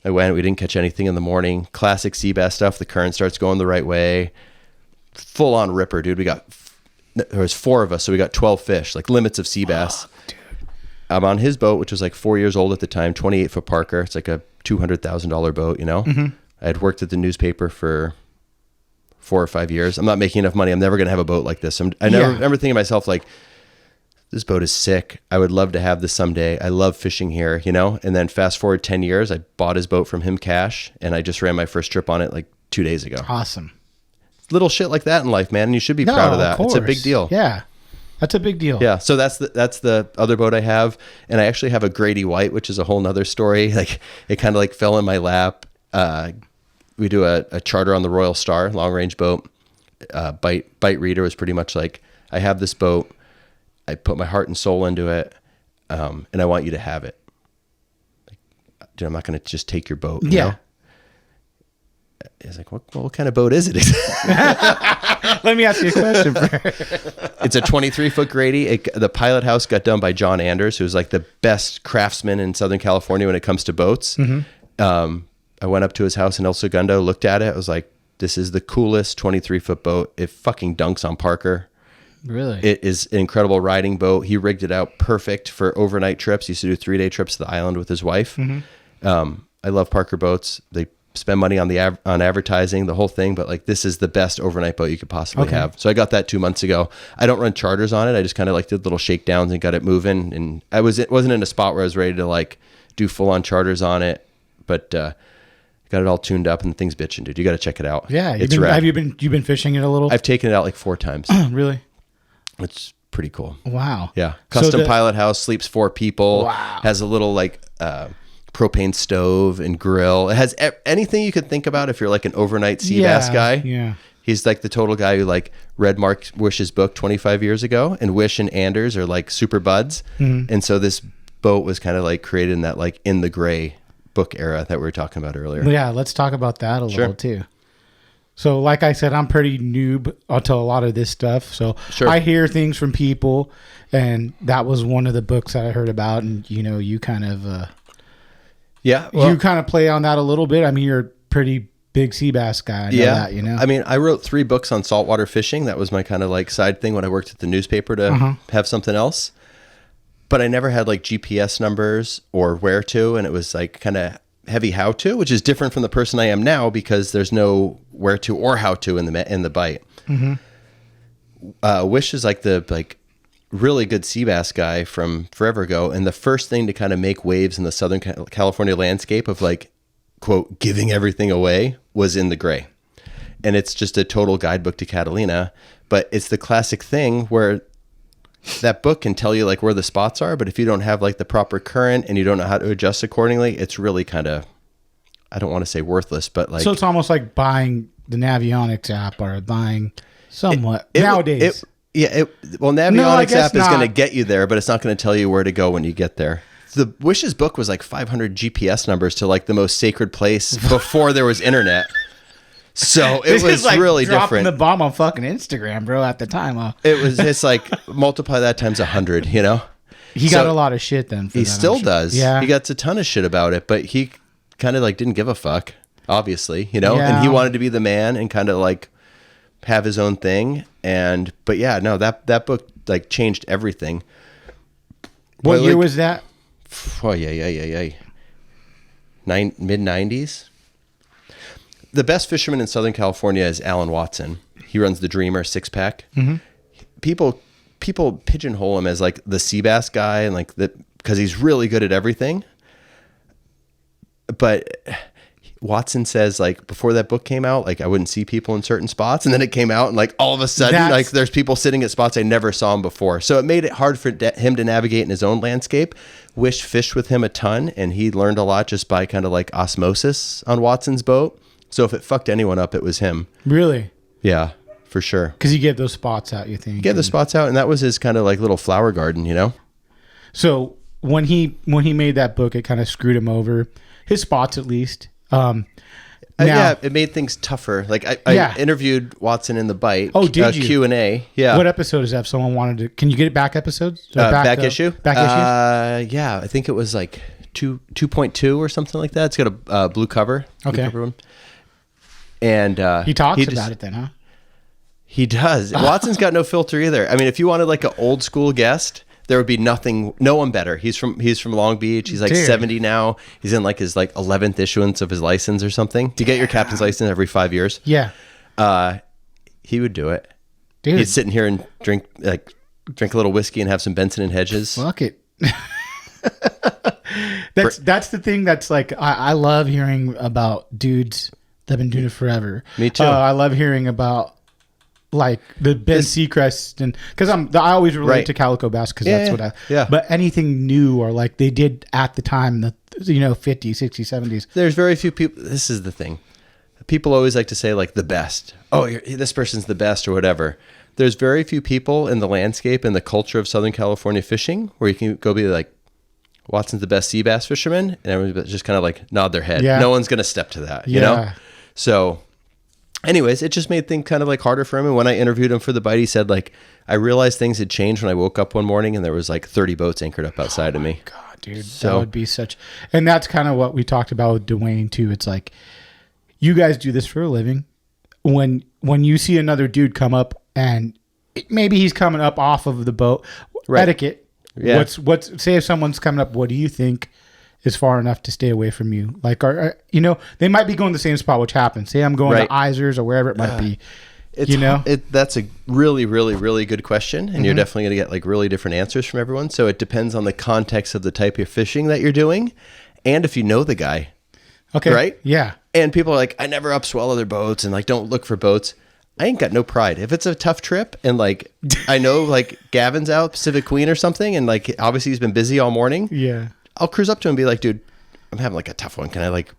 I went. We didn't catch anything in the morning. Classic sea bass stuff. The current starts going the right way. Full on ripper, dude. There was 4 of us, so we got 12 fish, like limits of sea bass. Dude. I'm on his boat, which was like 4 years old at the time, 28-foot Parker. It's like a $200,000 boat, you know? I had worked at the newspaper for 4 or 5 years. I'm not making enough money. I'm never going to have a boat like this. I remember thinking to myself, like, this boat is sick. I would love to have this someday. I love fishing here, you know? And then fast forward 10 years, I bought his boat from him cash, and I just ran my first trip on it like 2 days ago. Awesome. Little shit like that in life, man. And you should be proud of that. It's a big deal. Yeah. That's a big deal. Yeah. So that's the other boat I have. And I actually have a Grady White, which is a whole nother story. Like it kind of like fell in my lap. We do a charter on the Royal Star, long range boat. Bight Reader was pretty much like, I have this boat. I put my heart and soul into it. And I want you to have it. Like, dude, I'm not going to just take your boat. You know? He's like, what kind of boat is it? Let me ask you a question. It's a 23-foot Grady. The pilot house got done by John Anders, who's like the best craftsman in Southern California when it comes to boats. I went up to his house in El Segundo, looked at it. I was like, this is the coolest 23-foot boat. It fucking dunks on Parker. Really? It is an incredible riding boat. He rigged it out perfect for overnight trips. He used to do 3-day trips to the island with his wife. I love Parker boats. They spend money on on advertising, the whole thing, but like this is the best overnight boat you could possibly have. So I got that 2 months ago. I don't run charters on it. I just kind of like did little shakedowns and got it moving. And it wasn't in a spot where I was ready to like do full on charters on it, but got it all tuned up and the thing's bitching, dude. You got to check it out. Yeah, it's rad. You've been fishing it a little? I've taken it out like 4 times. Really? It's pretty cool. Wow. Yeah. Custom pilot house, sleeps 4 people. Wow. Has a little like propane stove and grill. It has anything you could think about if you're like an overnight sea bass guy. Yeah. He's like the total guy who like read Mark Wish's book 25 years ago, and Wish and Anders are like super buds. And so this boat was kind of like created in that like In the Gray book era that we were talking about earlier. Yeah, let's talk about that a little too. So like I said, I'm pretty noob onto a lot of this stuff. So I hear things from people, and that was one of the books that I heard about. And you know, you kind of you kind of play on that a little bit. I mean, you're a pretty big sea bass guy. I know that, you know. I mean, I wrote 3 books on saltwater fishing. That was my kind of like side thing when I worked at the newspaper to have something else. But I never had like GPS numbers or where to, and it was like kind of heavy how to, which is different from the person I am now because there's no where to or how to in the Bight. Wish is like the really good sea bass guy from forever ago. And the first thing to kind of make waves in the Southern California landscape of like, quote, giving everything away was in the gray. And it's just a total guidebook to Catalina. But it's the classic thing where that book can tell you like where the spots are. But if you don't have like the proper current and you don't know how to adjust accordingly, it's really kind of, I don't want to say worthless, but like. So it's almost like buying the Navionics app or buying somewhat nowadays. Navionics app is going to get you there, but it's not going to tell you where to go when you get there. The Wish's book was like 500 GPS numbers to like the most sacred place before there was internet. So it was like really dropping different. The bomb on fucking Instagram, bro, at the time. Huh? It's like multiply that times 100, you know? He got a lot of shit then. He still does. Yeah. He got a ton of shit about it, but he kind of like didn't give a fuck, obviously, you know? Yeah. And he wanted to be the man and kind of like have his own thing. But yeah, no, that book like changed everything. What year was that? Oh, yeah. Mid-90s. The best fisherman in Southern California is Alan Watson. He runs the Dreamer 6-pack. Mm-hmm. People pigeonhole him as like the sea bass guy and like because he's really good at everything. But Watson says like before that book came out, like I wouldn't see people in certain spots, and then it came out, and like all of a sudden, like there's people sitting at spots I never saw him before. So it made it hard for him to navigate in his own landscape. Wish fished with him a ton, and he learned a lot just by kind of like osmosis on Watson's boat. So if it fucked anyone up, it was him. Really? Yeah, for sure. Because you get those spots out, you think? You get the spots out, and that was his kind of like little flower garden, you know. So when he made that book, it kind of screwed him over. His spots, at least. Yeah, it made things tougher. Like I interviewed Watson in the Bight. Oh, did you? Q&A. Yeah. What episode is that? If someone wanted to, can you get it back episodes? Back issue? Back issues? Yeah, I think it was like 2.2 or something like that. It's got a blue cover. Okay. Cover one. And he talks about it then, huh? He does. Watson's got no filter either. I mean, if you wanted like an old school guest, there would be no one better. He's from Long Beach. He's like 70 now. He's in like his like 11th issuance of his license or something. You get your captain's license every 5 years. Yeah. He would do it. Dude. He'd sit in here and drink a little whiskey and have some Benson and Hedges. Fuck it. That's the thing that's like I love hearing about dudes that have been doing it forever. Me too. I love hearing about like the Ben Seacrest, and because I always relate to calico bass because that's what but anything new or like they did at the time, the 50s, 60s, 70s. There's very few people. This is the thing. People always like to say like the best. Oh, this person's the best or whatever. There's very few people in the landscape and the culture of Southern California fishing where you can go be like, Watson's the best sea bass fisherman, and everybody just kind of like nod their head. Yeah. No one's going to step to that, you know? So anyways, it just made things kind of like harder for him. And when I interviewed him for the Bight, he said like, I realized things had changed when I woke up one morning and there was like 30 boats anchored up outside of me. God, dude, that would be and that's kind of what we talked about with Dwayne too. It's like, you guys do this for a living. When you see another dude come up and maybe he's coming up off of the boat, etiquette. Yeah. What's say if someone's coming up, what do you think is far enough to stay away from you? Like, they might be going the same spot, which happens. Say I'm going to Isers or wherever it might be. That's a really, really, really good question. And you're definitely going to get like really different answers from everyone. So it depends on the context of the type of fishing that you're doing. And if you know the guy. Okay. Right? Yeah. And people are like, I never upswell other boats and like, don't look for boats. I ain't got no pride. If it's a tough trip and like, I know like Gavin's out, Pacific Queen or something. And like, obviously he's been busy all morning. Yeah. I'll cruise up to him and be like, dude, I'm having like a tough one. Can I like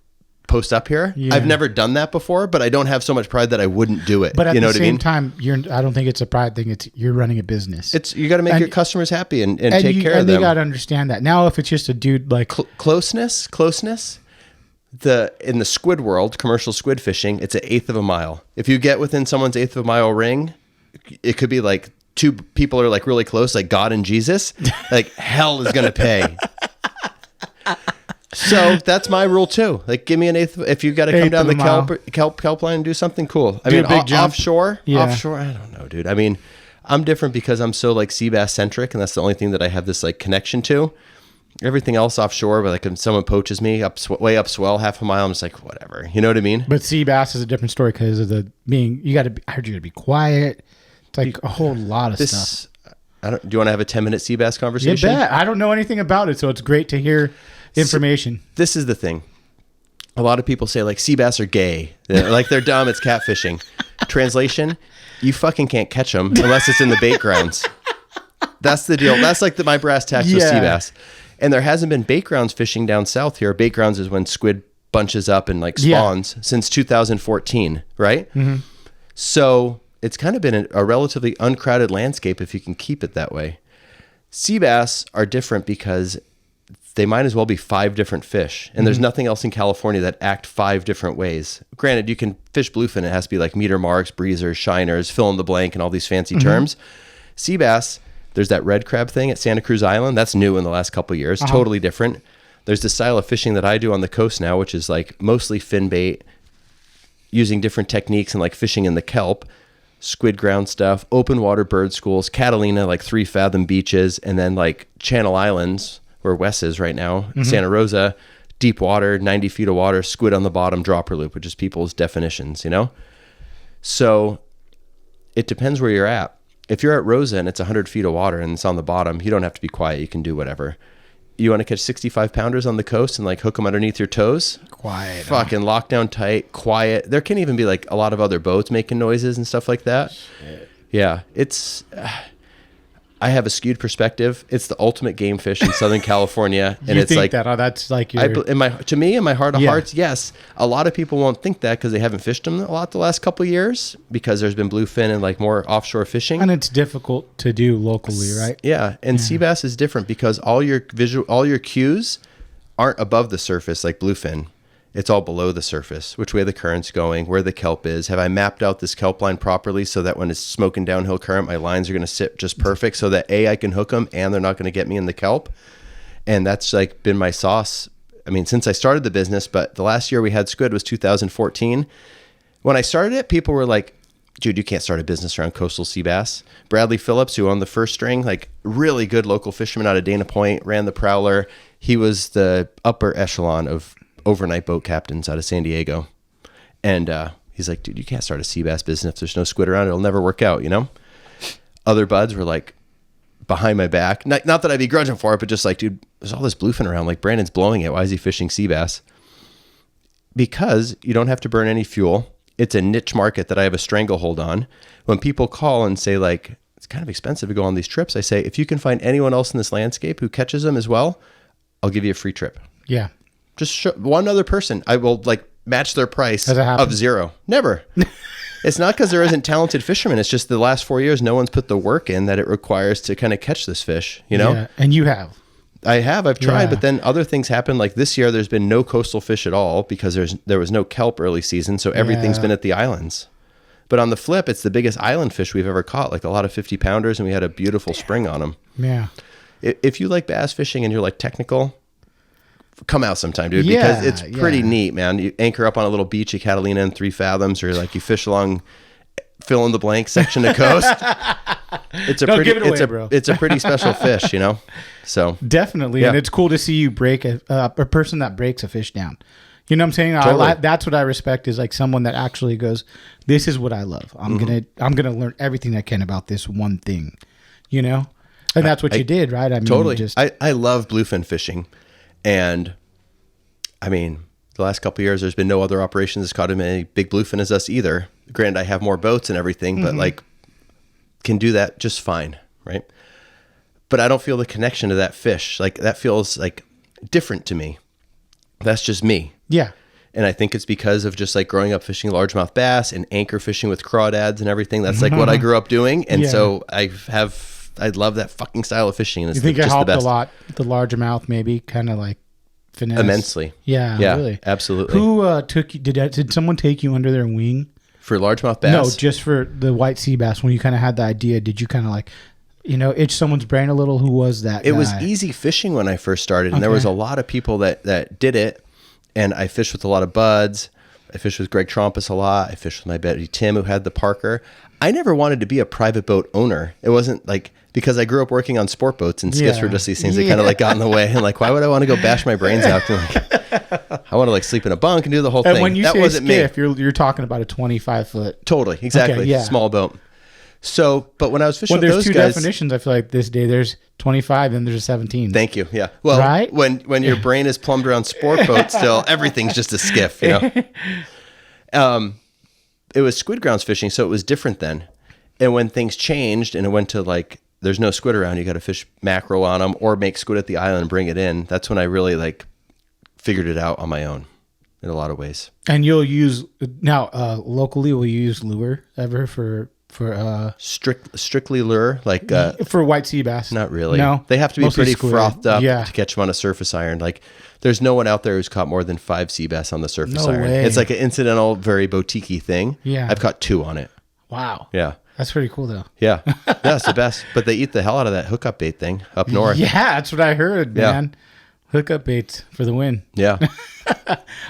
post up here? Yeah. I've never done that before, but I don't have so much pride that I wouldn't do it. But at the same time, I don't think it's a pride thing. You're running a business. You got to make your customers happy and take care of them. And they got to understand that. Now, if it's just a dude like closeness, in the squid world, commercial squid fishing, it's 1/8 of a mile. If you get within someone's 1/8 of a mile ring, it could be like two people are like really close, like God and Jesus. Like hell is going to pay. So that's my rule too. Like give me an 1/8. If you got to come down the kelp line and do something cool. I mean, offshore, I don't know, dude. I mean, I'm different because I'm so like sea bass centric, and that's the only thing that I have this like connection to. Everything else offshore, but like if someone poaches me way up swell half a mile, I'm just like, whatever. You know what I mean? But sea bass is a different story because of I heard you got to be quiet. It's like a whole lot of stuff. Do you want to have a 10-minute sea bass conversation? You bet. I don't know anything about it, so it's great to hear information. So, this is the thing. A lot of people say like sea bass are gay. Like they're dumb. It's catfishing. Translation, you fucking can't catch them unless it's in the bait grounds. That's the deal. That's like my brass tacks with sea bass. And there hasn't been bait grounds fishing down south here. Bait grounds is when squid bunches up and like spawns since 2014, right? Mm-hmm. So it's kind of been a relatively uncrowded landscape if you can keep it that way. Sea bass are different because they might as well be 5 different fish. And there's nothing else in California that act 5 different ways. Granted, you can fish bluefin. It has to be like meter marks, breezers, shiners, fill in the blank, and all these fancy terms. Sea bass, there's that red crab thing at Santa Cruz Island. That's new in the last couple of years. Totally different. There's the style of fishing that I do on the coast now, which is like mostly fin bait, using different techniques and like fishing in the kelp, squid ground stuff, open water bird schools, Catalina, like 3 fathom beaches, and then like Channel Islands, where Wes is right now, Santa Rosa, deep water, 90 feet of water, squid on the bottom, dropper loop, which is people's definitions, you know? So it depends where you're at. If you're at Rosa and it's 100 feet of water and it's on the bottom, you don't have to be quiet. You can do whatever. You want to catch 65 pounders on the coast and like hook them underneath your toes? Quiet. Fucking lock down tight, quiet. There can even be like a lot of other boats making noises and stuff like that. Shit. Yeah, it's... I have a skewed perspective. It's the ultimate game fish in Southern California, and it's like that. Oh, that's like your... to me, in my heart of hearts, yes. A lot of people won't think that because they haven't fished them a lot the last couple of years because there's been bluefin and like more offshore fishing, and it's difficult to do locally, right? Yeah, and sea bass is different because all your cues aren't above the surface like bluefin. It's all below the surface, which way the current's going, where the kelp is. Have I mapped out this kelp line properly so that when it's smoking downhill current, my lines are going to sit just perfect so that A, I can hook them and they're not going to get me in the kelp. And that's like been my sauce. I mean, since I started the business, but the last year we had squid was 2014. When I started it, people were like, dude, you can't start a business around coastal sea bass. Bradley Phillips, who owned the first string, like really good local fisherman out of Dana Point, ran the Prowler. He was the upper echelon of overnight boat captains out of San Diego. And he's like, dude, you can't start a sea bass business if there's no squid around. It'll never work out, you know? Other buds were like behind my back. Not that I begrudge him for it, but just like, dude, there's all this bluefin around. Like, Brandon's blowing it. Why is he fishing sea bass? Because you don't have to burn any fuel. It's a niche market that I have a stranglehold on. When people call and say like, it's kind of expensive to go on these trips, I say, if you can find anyone else in this landscape who catches them as well, I'll give you a free trip. Yeah. Just one other person. I will like match their price of 0. Never. It's not because there isn't talented fishermen. It's just the last 4 years, no one's put the work in that it requires to kind of catch this fish, you know? Yeah, and you have. I've tried, but then other things happen. Like this year, there's been no coastal fish at all because there was no kelp early season. So everything's been at the islands. But on the flip, it's the biggest island fish we've ever caught, like a lot of 50 pounders. And we had a beautiful spring on them. Yeah. If you like bass fishing and you're like technical, come out sometime, dude, because it's pretty neat, man. You anchor up on a little beach at Catalina in 3 fathoms, or like you fish along fill in the blank section of coast. It's a pretty special fish, you know? So definitely. And it's cool to see you break a person that breaks a fish down. You know what I'm saying? Totally. That's what I respect, is like someone that actually goes, this is what I love. I'm going to learn everything I can about this one thing, you know? And that's what you did, right? I mean, totally. I love bluefin fishing. And I mean, the last couple of years, there's been no other operations that's caught as many big bluefin as us either. Granted, I have more boats and everything, but like can do that just fine, right? But I don't feel the connection to that fish. Like that feels like different to me. That's just me. Yeah. And I think it's because of just like growing up fishing largemouth bass and anchor fishing with crawdads and everything. That's like what I grew up doing. And so I love that fucking style of fishing. And it's you think it just helped the best. A lot, the largemouth maybe, kind of like finesse? Immensely. Yeah, really. Absolutely. Who took you, did someone take you under their wing? For largemouth bass? No, just for the white sea bass. When you kind of had the idea, did you kind of like, itch someone's brain a little? Who was that guy? It was easy fishing when I first started. And there was a lot of people that did it. And I fished with a lot of buds. I fished with Greg Trompus a lot. I fished with my buddy Tim, who had the Parker. I never wanted to be a private boat owner. It wasn't like, because I grew up working on sport boats, and skiffs were just these things that kind of like got in the way. And like, why would I want to go bash my brains out? And like, I want to like sleep in a bunk and do the whole thing. And when you that say wasn't skiff, you're talking about a 25-foot. Totally, exactly. Okay, small boat. So, but when I was fishing with there's those two guys, definitions. I feel like this day there's 25 and there's a 17. Thank you. Yeah. Well, right? when your brain is plumbed around sport boats, still everything's just a skiff. It was squid grounds fishing, so it was different then. And when things changed and it went to like, there's no squid around, you got to fish mackerel on them or make squid at the island and bring it in. That's when I really like figured it out on my own in a lot of ways. And you'll use now locally. Will you use lure ever for strictly lure, like for white sea bass? Not really. No, they have to be mostly pretty squid. frothed up Yeah. to catch them on a surface iron. Like there's no one out there who's caught more than 5 sea bass on the surface No iron. way. It's like an incidental, very boutique-y thing. Yeah. I've caught 2 on it. Wow. Yeah. That's pretty cool though. Yeah. That's the best. But they eat the hell out of that hookup bait thing up north. Yeah, that's what I heard, man. Hookup baits for the win. Yeah.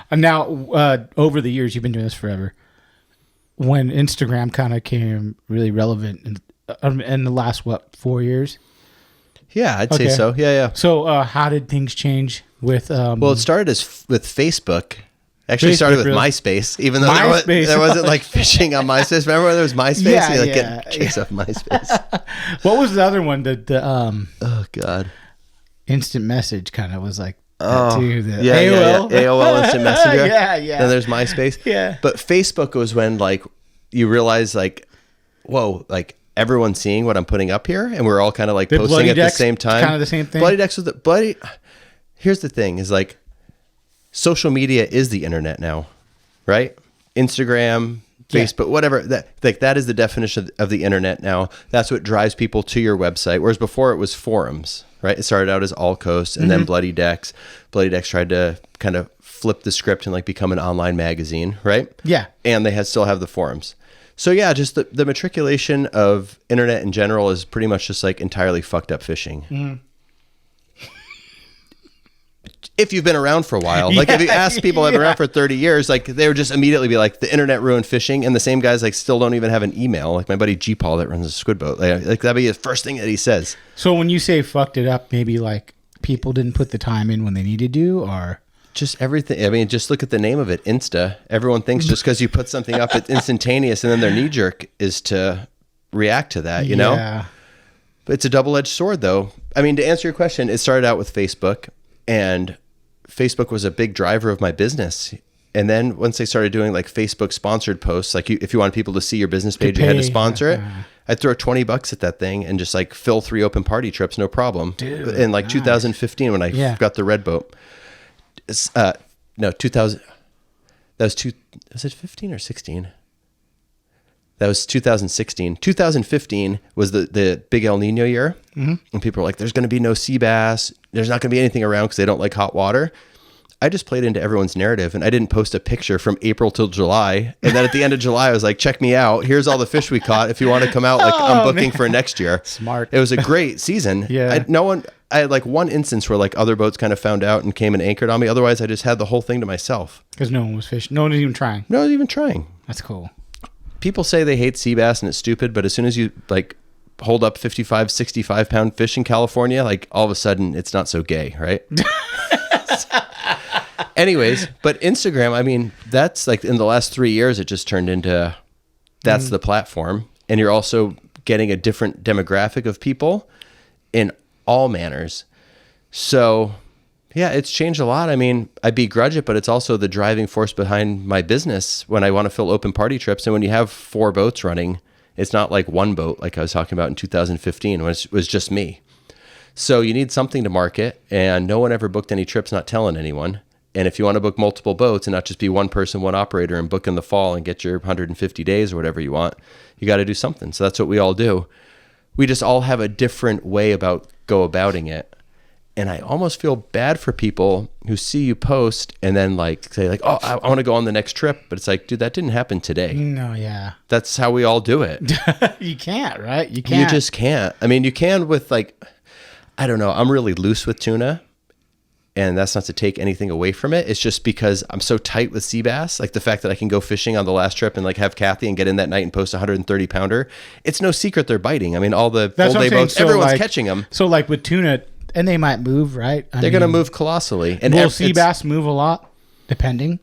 And now, over the years, you've been doing this forever. When Instagram kind of came really relevant in the last, 4 years? Yeah, I'd say so. Yeah. So how did things change with... well, it started with Facebook. Actually, started with MySpace, even though there wasn't like fishing on MySpace. Remember when there was MySpace? Yeah, Get chase off MySpace. What was the other one? Oh, God. Instant message kind of was like that too. AOL. AOL Instant Messenger. Yeah. Then there's MySpace. Yeah. But Facebook was when like you realize like, whoa, like everyone's seeing what I'm putting up here, and we're all kind of like posting at the same time. Kind of the same thing. Bloody Decks was Here's the thing: is like social media is the internet now, right? Instagram, Facebook, whatever. That is the definition of the internet now. That's what drives people to your website. Whereas before it was forums, right? It started out as All Coast and then Bloody Decks. Bloody Decks tried to kind of flip the script and like become an online magazine, right? Yeah. And they still have the forums. So yeah, just the matriculation of internet in general is pretty much just like entirely fucked up fishing. If you've been around for a while, like if you ask people who've been around for 30 years, like they would just immediately be like, the internet ruined fishing. And the same guys like still don't even have an email. Like my buddy G Paul that runs a squid boat, like that'd be the first thing that he says. So when you say fucked it up, maybe like people didn't put the time in when they needed to, or just everything. I mean, just look at the name of it, Insta. Everyone thinks just because you put something up, it's instantaneous, and then their knee jerk is to react to that, you know? But it's a double-edged sword though. I mean, to answer your question, it started out with Facebook, and Facebook was a big driver of my business. And then once they started doing like Facebook sponsored posts, like if you wanted people to see your business page, you had to sponsor it. I'd throw $20 at that thing and just like fill 3 open party trips, no problem. Dude, in like 2015 when I got the red boat. No, 2000. Was it 15 or 16? That was 2016. 2015 was the big El Nino year. And people were like, there's going to be no sea bass. There's not going to be anything around because they don't like hot water. I just played into everyone's narrative, and I didn't post a picture from April till July. And then at the end of July, I was like, check me out. Here's all the fish we caught. If you want to come out, like I'm booking for next year. Smart. It was a great season. I had like one instance where like other boats kind of found out and came and anchored on me. Otherwise, I just had the whole thing to myself. Because no one was fishing. No one was even trying. No one was even trying. That's cool. People say they hate sea bass and it's stupid, but as soon as you like hold up 55, 65 pound fish in California, like all of a sudden it's not so gay, right? Anyways, but Instagram, I mean, that's like in the last 3 years, it just turned into that's the platform. And you're also getting a different demographic of people in all manners. So yeah, it's changed a lot. I mean, I begrudge it, but it's also the driving force behind my business when I want to fill open party trips. And when you have 4 boats running, it's not like one boat like I was talking about in 2015 when it was just me. So you need something to market, and no one ever booked any trips not telling anyone. And if you want to book multiple boats and not just be one person, one operator, and book in the fall and get your 150 days or whatever you want, you got to do something. So that's what we all do. We just all have a different way about abouting it. And I almost feel bad for people who see you post and then like say like, oh, I want to go on the next trip. But it's like, dude, that didn't happen today. No, yeah. That's how we all do it. You can't, right? You can't. You just can't. I mean, you can with like, I don't know. I'm really loose with tuna. And that's not to take anything away from it. It's just because I'm so tight with sea bass. Like the fact that I can go fishing on the last trip and like have Kathy and get in that night and post a 130 pounder. It's no secret they're biting. I mean, all the full day boats, so everyone's like, catching them. So like with tuna, and they might move, right? They're going to move colossally. And will sea bass move a lot, depending?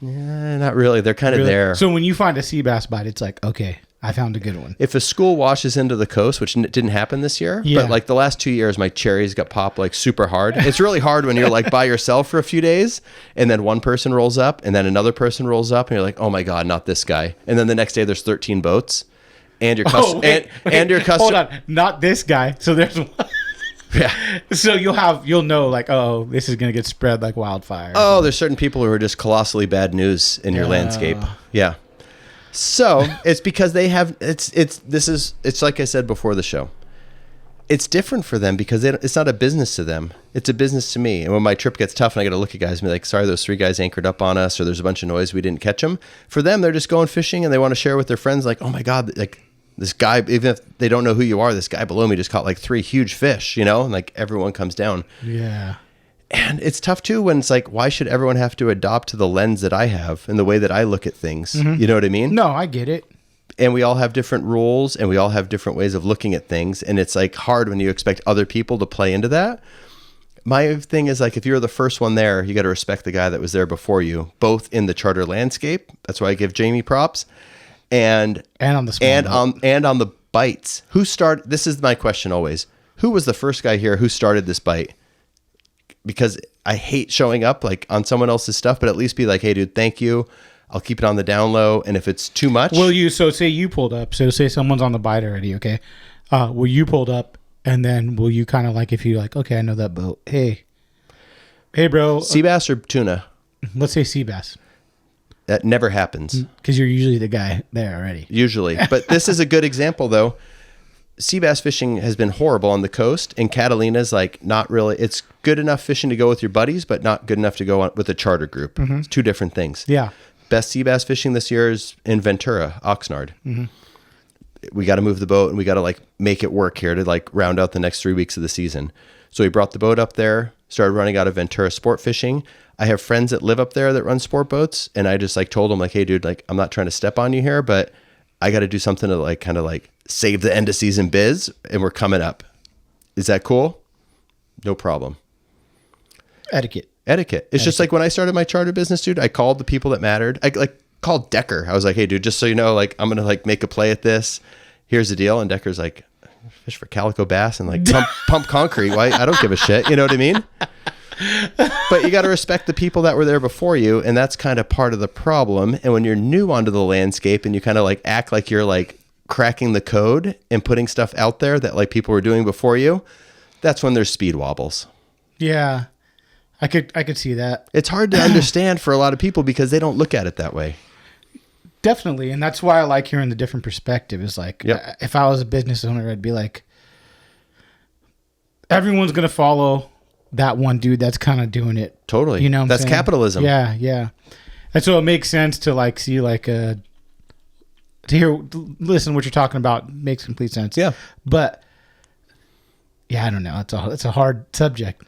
Yeah, not really. They're kind of there. So when you find a sea bass bite, it's like, okay, I found a good one. If a school washes into the coast, which didn't happen this year, but like the last 2 years, my cherries got popped like super hard. It's really hard when you're like by yourself for a few days and then one person rolls up and then another person rolls up and you're like, oh my God, not this guy. And then the next day there's 13 boats and your customer, and your customer. Hold on, not this guy. So there's one. Yeah. So you'll know like, oh, this is going to get spread like wildfire. Oh, there's certain people who are just colossally bad news in your landscape. Yeah. So it's because they have, it's like I said before the show, it's different for them because it's not a business to them. It's a business to me. And when my trip gets tough and I got to look at guys and be like, sorry, those 3 guys anchored up on us, or there's a bunch of noise, we didn't catch them. For them, they're just going fishing and they want to share with their friends. Like, oh my God, like this guy, even if they don't know who you are, this guy below me just caught like 3 huge fish, you know, and like everyone comes down. Yeah. And it's tough too when it's like, why should everyone have to adopt to the lens that I have and the way that I look at things? Mm-hmm. You know what I mean? No, I get it. And we all have different rules and we all have different ways of looking at things. And it's like hard when you expect other people to play into that. My thing is like, if you're the first one there, you got to respect the guy that was there before you, both in the charter landscape. That's why I give Jamie props. And on the small and on the bites. Who started? This is my question always. Who was the first guy here who started this bite? Because I hate showing up like on someone else's stuff, but at least be like, hey dude, thank you. I'll keep it on the down low. And if it's too much. So say you pulled up. So say someone's on the bite already. Okay. Well, you pulled up and then will you kind of like, if you like, okay, I know that boat. Hey bro. Sea bass or tuna? Let's say sea bass. That never happens. Because you're usually the guy there already. Usually. But this is a good example though. Sea bass fishing has been horrible on the coast, and Catalina's like not really. It's good enough fishing to go with your buddies, but not good enough to go on with a charter group. Mm-hmm. It's 2 different things. Yeah. Best sea bass fishing this year is in Ventura, Oxnard. Mm-hmm. We got to move the boat and we got to like make it work here to like round out the next 3 weeks of the season. So we brought the boat up there, started running out of Ventura sport fishing. I have friends that live up there that run sport boats, and I just like told them like, hey dude, like I'm not trying to step on you here, but I got to do something to like kind of like save the end of season biz, and we're coming up. Is that cool? No problem. Etiquette. It's just like when I started my charter business, dude, I called the people that mattered. I like called Decker. I was like, hey dude, just so you know, like I'm going to like make a play at this. Here's the deal. And Decker's like, fish for calico bass and like pump concrete. Why? I don't give a shit. You know what I mean? But you got to respect the people that were there before you. And that's kind of part of the problem. And when you're new onto the landscape and you kind of like act like you're like cracking the code and putting stuff out there that like people were doing before you, that's when there's speed wobbles. Yeah. I could see that. It's hard to understand for a lot of people because they don't look at it that way. Definitely. And that's why I like hearing the different perspective. Is like, if I was a business owner, I'd be like, everyone's going to follow that one dude that's kind of doing it. Totally. You know what that's I'm saying? Capitalism. Yeah. Yeah. And so it makes sense to like see like to listen what you're talking about makes complete sense. Yeah. But yeah, I don't know. It's a hard subject.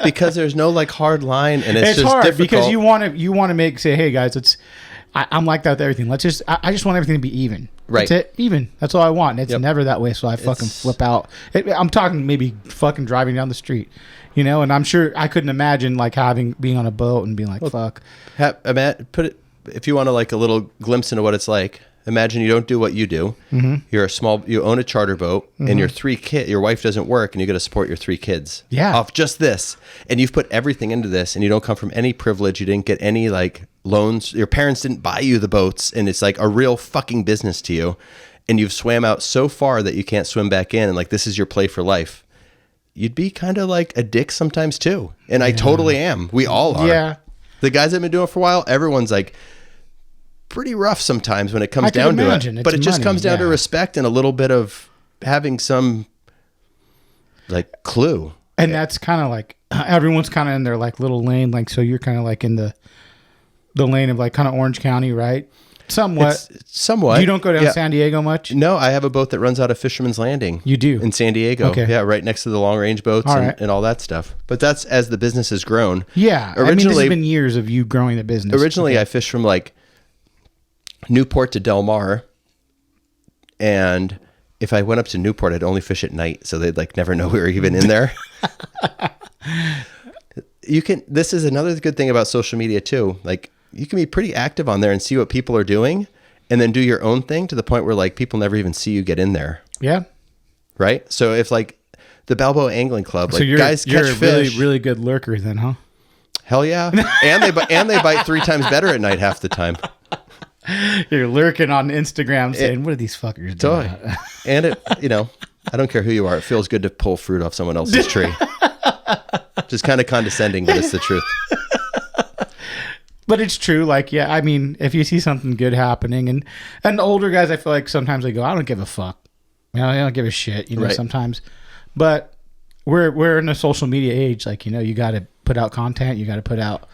Because there's no like hard line, and it's just hard difficult. Because you want to say, hey guys, I'm like that with everything. I just want everything to be even. Right. That's it. Even. That's all I want. It's never that way. So I fucking flip out. I'm talking maybe fucking driving down the street, you know, and I'm sure I couldn't imagine like being on a boat and being like, fuck. If you want to like a little glimpse into what it's like, imagine you don't do what you do. Mm-hmm. You own a charter boat, mm-hmm. and your wife doesn't work, and you got to support your 3 kids. Yeah. Off just this. And you've put everything into this, and you don't come from any privilege. You didn't get any like loans. Your parents didn't buy you the boats, and it's like a real fucking business to you. And you've swam out so far that you can't swim back in, and like this is your play for life. You'd be kind of like a dick sometimes too. And I totally am. We all are. Yeah. The guys that have been doing it for a while, everyone's like pretty rough sometimes when it comes down to it. But it just comes down to respect and a little bit of having some like clue. And that's kind of like everyone's kind of in their like little lane. Like, so you're kind of like in the lane of like kind of Orange County, right? Somewhat. You don't go down to San Diego much? No, I have a boat that runs out of Fisherman's Landing. You do? In San Diego. Okay. Yeah, right next to the long range boats and all that stuff. But that's as the business has grown. Yeah. This has been years of you growing the business. Originally, I fished from like Newport to Del Mar, and if I went up to Newport, I'd only fish at night, so they'd like never know we were even in there. This is another good thing about social media too. Like you can be pretty active on there and see what people are doing, and then do your own thing to the point where like people never even see you get in there. Yeah. Right. So if like the Balboa Angling Club, like so guys catch a fish, really good lurker then, huh? Hell yeah. And they bite 3 times better at night half the time. You're lurking on Instagram saying, what are these fuckers doing? And it, I don't care who you are. It feels good to pull fruit off someone else's tree. Just kind of condescending, but it's the truth. But it's true. Like, yeah, I mean, if you see something good happening, and the older guys, I feel like sometimes they go, I don't give a fuck. I don't give a shit, right. Sometimes. But we're in a social media age. Like, you got to put out content. You got to put out.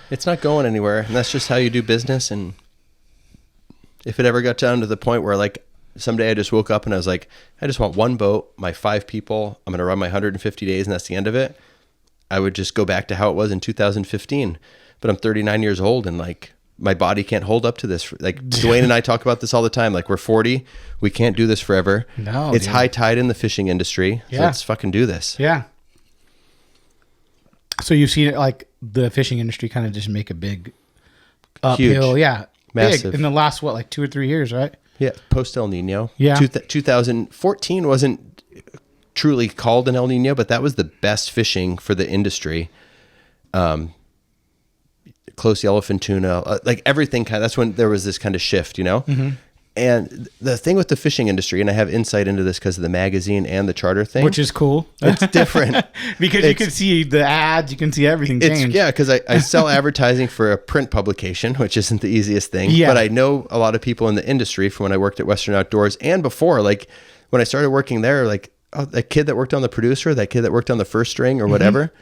It's not going anywhere. And that's just how you do business. And if it ever got down to the point where like someday I just woke up and I was like, I just want one boat, my 5 people, I'm going to run my 150 days and that's the end of it. I would just go back to how it was in 2015. But I'm 39 years old and like my body can't hold up to this. Like Dwayne and I talk about this all the time. Like we're 40, we can't do this forever. No, it's high tide in the fishing industry. Yeah. So let's fucking do this. Yeah. So you've seen it like the fishing industry kind of just make a big uphill. Huge. Yeah. Massive. Big in the last, like 2 or 3 years, right? Yeah. Post El Nino. Yeah. 2014 wasn't truly called an El Nino, but that was the best fishing for the industry. Close yellowfin tuna, like everything that's when there was this kind of shift, Mm-hmm. And the thing with the fishing industry, and I have insight into this because of the magazine and the charter thing, which is cool. It's different because you can see the ads, you can see everything change. Yeah, because I sell advertising for a print publication, which isn't the easiest thing. Yeah. But I know a lot of people in the industry from when I worked at Western Outdoors and before, like when I started working there, like that kid that worked on the producer, that kid that worked on the first string or whatever. Mm-hmm.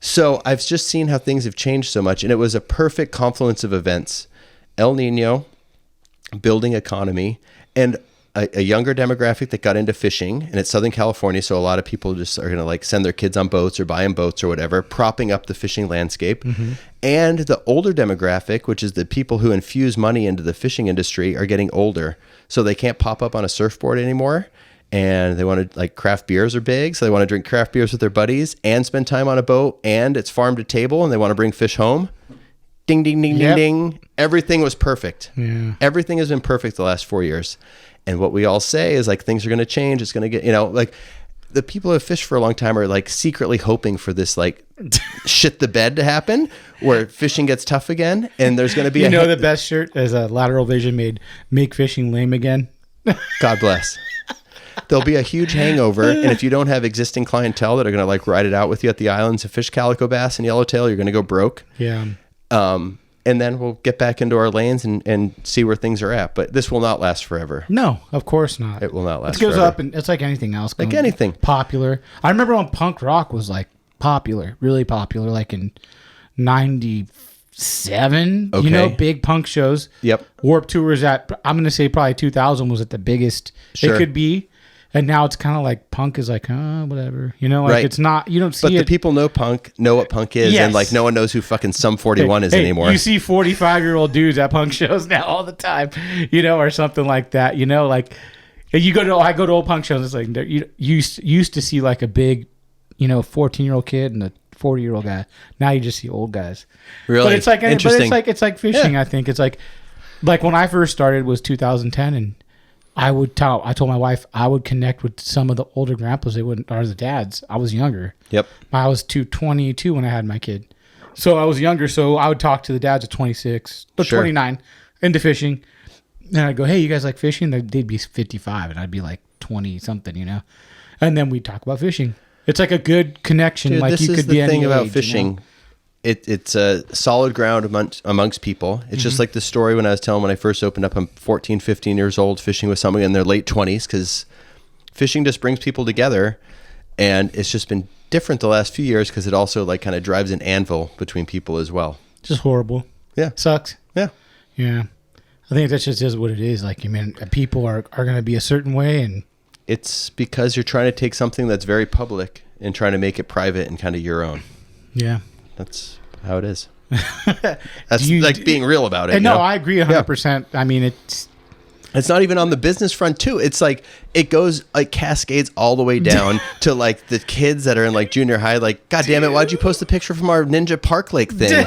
So I've just seen how things have changed so much, and it was a perfect confluence of events. El Nino, building economy, and a younger demographic that got into fishing, and it's Southern California, so a lot of people just are going to like send their kids on boats or buy them boats or whatever, propping up the fishing landscape. Mm-hmm. And the older demographic, which is the people who infuse money into the fishing industry, are getting older, so they can't pop up on a surfboard anymore. And they want to like craft beers are big. So they want to drink craft beers with their buddies and spend time on a boat, and it's farm to table and they want to bring fish home. Ding, ding, ding, ding, ding. Everything was perfect. Yeah. Everything has been perfect the last 4 years. And what we all say is like, things are going to change. It's going to get, like the people who have fished for a long time are like secretly hoping for this, like shit the bed to happen where fishing gets tough again. And there's going to be, the best shirt is a Lateral Vision made, make fishing lame again. God bless. There'll be a huge hangover, and if you don't have existing clientele that are going to like ride it out with you at the islands to fish calico bass and yellowtail, you're going to go broke. Yeah. And then we'll get back into our lanes and see where things are at. But this will not last forever. No, of course not. It will not last. It goes forever. up, and it's like anything else. Like anything popular. I remember when punk rock was like popular, really popular, like in '97. Okay. Big punk shows. Yep. Warped Tour was at, I'm going to say probably 2000 was at the biggest it could be. And now it's kind of like punk is like, whatever. Right. It's not, you don't see But the people know what punk is, yes. and like no one knows who fucking Sum 41 is anymore. You see 45-year-old dudes at punk shows now all the time, or something like that. Like I go to old punk shows. It's like you used to see like a big, 14-year-old kid and a 40-year-old guy. Now you just see old guys. Really? But it's like interesting. It's like fishing. Yeah. I think it's like when I first started was 2010, and I told my wife I would connect with some of the older grandpas. They wouldn't, or the dads. I was younger. Yep. I was 22 when I had my kid. So I was younger. So I would talk to the dads at 26, but 29 into fishing. And I'd go, hey, you guys like fishing? They'd be 55 and I'd be like 20 something, and then we'd talk about fishing. It's like a good connection. Dude, like this you is could the be thing any about age, fishing. It's a solid ground amongst people. It's just like the story when I was telling when I first opened up. I'm 14, 15 years old fishing with someone in their late 20s because fishing just brings people together. And it's just been different the last few years because it also like kind of drives an anvil between people as well. Just horrible. Yeah. Sucks. Yeah. Yeah. I think that's just is what it is. Like, people are going to be a certain way, and it's because you're trying to take something that's very public and trying to make it private and kind of your own. Yeah. That's how it is. That's like being real about it. No, I agree 100%. Yeah. It's not even on the business front too. It's like it goes like cascades all the way down to like the kids that are in like junior high. Like, God damn it, why'd you post a picture from our Ninja Park Lake thing?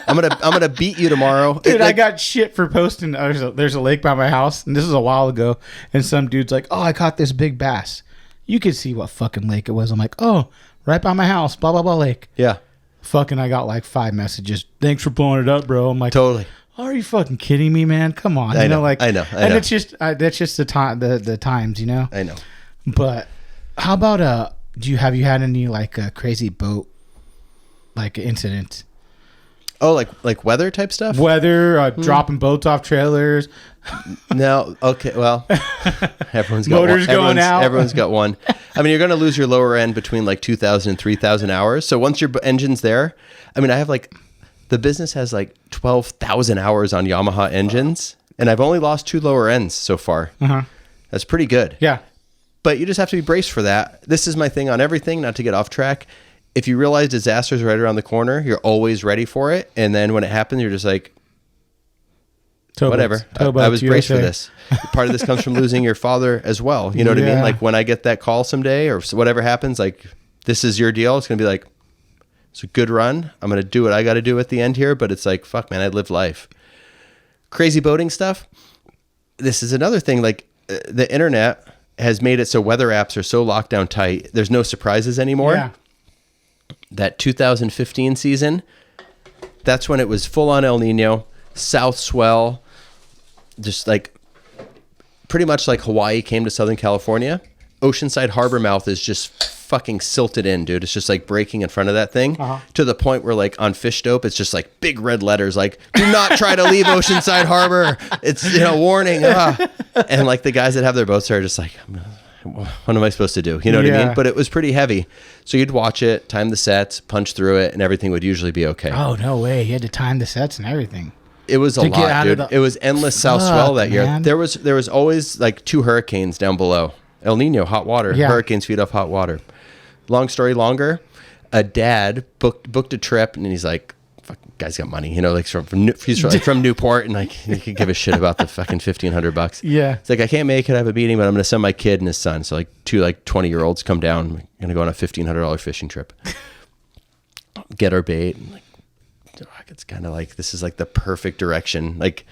I'm gonna beat you tomorrow. Dude, I got shit for posting. There's a lake by my house, and this is a while ago. And some dude's like, "Oh, I caught this big bass." You could see what fucking lake it was. I'm like, "Oh, right by my house, blah blah blah lake." Yeah. Fucking, I got like 5 messages. Thanks for blowing it up, bro. I'm like, totally. Are you fucking kidding me, man? Come on, I know. It's just that's just the time, the times, you know. I know. But how about have you had any like crazy boat like incidents? Oh, like weather type stuff? Weather, dropping boats off trailers. No, okay, well, everyone's got motors one. going out. Everyone's got one. I mean, you're going to lose your lower end between like 2,000 and 3,000 hours. So once your engine's there, I mean, I have like. The business has like 12,000 hours on Yamaha engines, and I've only lost 2 lower ends so far. Uh-huh. That's pretty good. Yeah. But you just have to be braced for that. This is my thing on everything, not to get off track. If you realize disaster's right around the corner, you're always ready for it. And then when it happens, you're just like, whatever. I was braced for this. Part of this comes from losing your father as well. You know what I mean? Like when I get that call someday or whatever happens, like this is your deal. It's going to be like, it's a good run. I'm going to do what I got to do at the end here. But it's like, fuck, man, I lived life. Crazy boating stuff. This is another thing. Like the internet has made it so weather apps are so locked down tight. There's no surprises anymore. Yeah. That 2015 season, that's when it was full on El Nino, south swell, just like pretty much like Hawaii came to Southern California. Oceanside harbor mouth is just fucking silted in, dude. It's just like breaking in front of that thing to the point where like on Fish Dope, it's just like big red letters like, do not try to leave Oceanside Harbor. It's, you know, warning. And like the guys that have their boats are just like, what am I supposed to do? You know what I mean? But it was pretty heavy. So you'd watch it, time the sets, punch through it, and everything would usually be okay. Oh, no way. You had to time the sets and everything. It was a lot, dude. It was endless south swell that year. Man. There was always like 2 hurricanes down below. El Nino, hot water. Yeah. Hurricanes feed off hot water. Long story longer, a dad booked a trip, and he's like, fuck, guy's got money, you know, like he's from Newport, and like he could give a shit about the fucking $1,500. Yeah. It's like, I can't make it, I have a meeting, but I'm going to send my kid and his son. So like 2 like 20-year-olds come down. We're going to go on a $1,500 fishing trip. Get our bait. And like, it's kind of like, this is like the perfect direction. Like,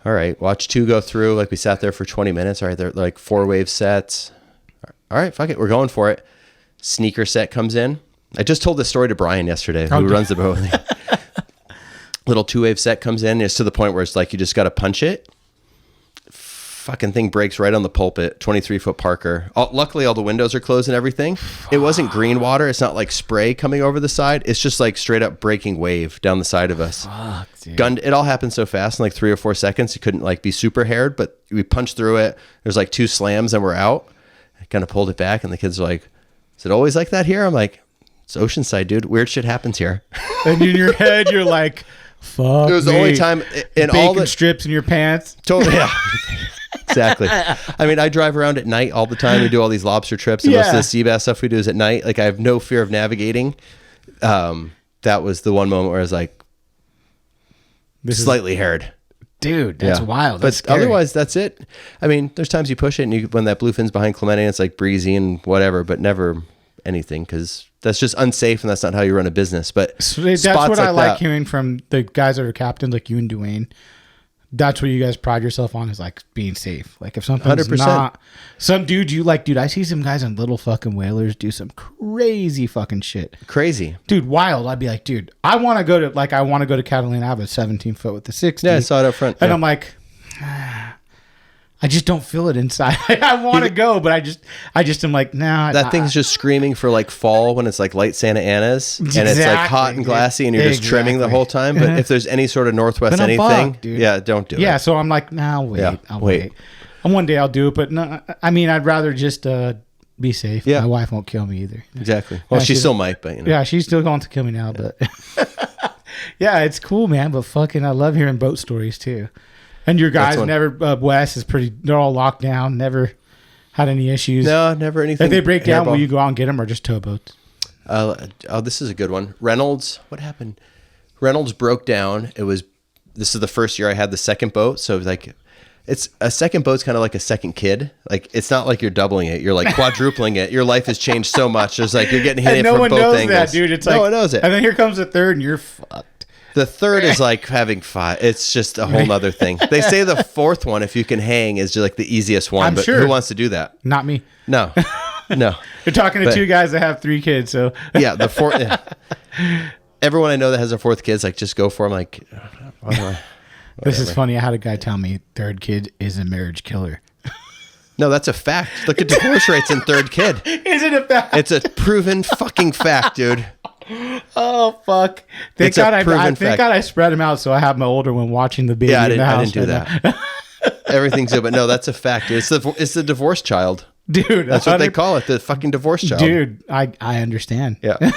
all right, watch 2 go through. Like we sat there for 20 minutes. All right, they're like 4-wave sets. All right, fuck it, we're going for it. Sneaker set comes in. I just told this story to Brian yesterday, who runs the boat. Little 2-wave set comes in. It's to the point where it's like you just got to punch it. Fucking thing breaks right on the pulpit. 23-foot Parker. Luckily, all the windows are closed and everything. It wasn't green water. It's not like spray coming over the side. It's just like straight up breaking wave down the side of us. Fuck, dude. Gunned. It all happened so fast in like 3 or 4 seconds. You couldn't like be super haired, but we punched through it. There's like 2 slams and we're out. I kind of pulled it back, and the kids are like, is it always like that here? I'm like, it's Oceanside, dude. Weird shit happens here. And in your head, you're like, fuck. It was the only time in bacon all the strips in your pants. Totally. Yeah. Exactly. I mean, I drive around at night all the time. We do all these lobster trips, and most of the sea bass stuff we do is at night. Like I have no fear of navigating. That was the one moment where I was like, slightly haired. Dude, that's wild. That's but otherwise, that's it. I mean, there's times you push it, and when that bluefin's behind Clemente, it's like breezy and whatever, but never anything, because that's just unsafe, and that's not how you run a business. But so that's what I like hearing from the guys that are captains, like you and Dwayne. That's what you guys pride yourself on, is like being safe. Like if something's 100%. Not some dude you like, dude, I see some guys on little fucking whalers do some crazy fucking shit. Crazy. Dude, wild. I'd be like, dude, I want to go to Catalina. I have a 17-foot with the 60. Yeah, I saw it up front. And I'm like, I just don't feel it inside. I want to go, but I just am like, nah. That thing's just screaming for like fall when it's like light Santa Anas and it's like hot and glassy and you're just trimming the whole time. But if there's any sort of northwest anything, don't do it. Yeah, so I'm like, nah, I'll wait. Yeah, I'll wait. And one day I'll do it, but no, I mean, I'd rather just be safe. Yeah. My wife won't kill me either. Exactly. Well, she still might, but you know. Yeah, she's still going to kill me now, but yeah, it's cool, man. But fucking, I love hearing boat stories too. And your guys never, Wes is they're all locked down, never had any issues. No, never anything. If they break down, will you go out and get them or just towboats? This is a good one. Reynolds, what happened? Reynolds broke down. This is the first year I had the second boat. So it was like, It's a second boat's kind of like a second kid. Like, it's not like you're doubling it. You're like quadrupling it. Your life has changed so much. There's like, you're getting hit no from one both knows angles. that, dude. It's no like, one knows it. And then here comes the third and you're fucked. The third is like having 5. It's just a whole nother thing. They say the fourth one, if you can hang, is just like the easiest one. I'm but sure. Who wants to do that? Not me. No. No. You're talking to 2 guys that have 3 kids, so. Yeah, the fourth. Everyone I know that has a 4th kid is like, just go for him. Like, this is funny. I had a guy tell me 3rd kid is a marriage killer. No, that's a fact. Look at divorce rates in 3rd kid. Is it a fact? It's a proven fucking fact, dude. Oh fuck! Thank God I spread them out so I have my older one watching the baby. Yeah, I didn't do that. Everything's good, but no, that's a fact. It's the divorce child, dude. That's what they call it, the fucking divorce child, dude. I understand. Yeah.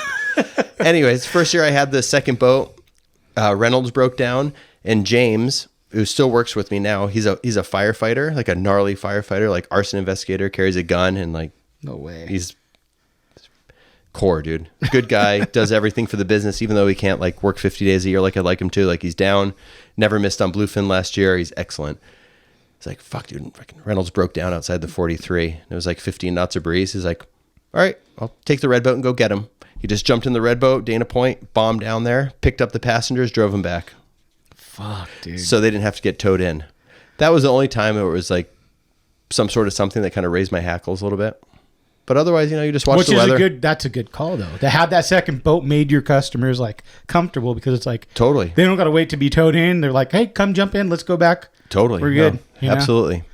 Anyways, first year I had the second boat. Reynolds broke down, and James, who still works with me now, he's a firefighter, like a gnarly firefighter, like arson investigator, carries a gun, and like no way. He's core, dude. Good guy, does everything for the business, even though he can't like work 50 days a year like I'd like him to. Like, he's down, never missed on bluefin last year. He's excellent. It's like, fuck, dude. Fucking Reynolds broke down outside the 43. And it was like 15 knots of breeze. He's like, all right, I'll take the red boat and go get him. He just jumped in the red boat, Dana Point, bombed down there, picked up the passengers, drove them back. Fuck, dude. So they didn't have to get towed in. That was the only time it was like some sort of something that kind of raised my hackles a little bit. But otherwise, you just watch the weather. That's a good call, though. To have that second boat made your customers like comfortable, because it's like totally they don't got to wait to be towed in. They're like, hey, come jump in, let's go back. Totally, we're good. No, absolutely.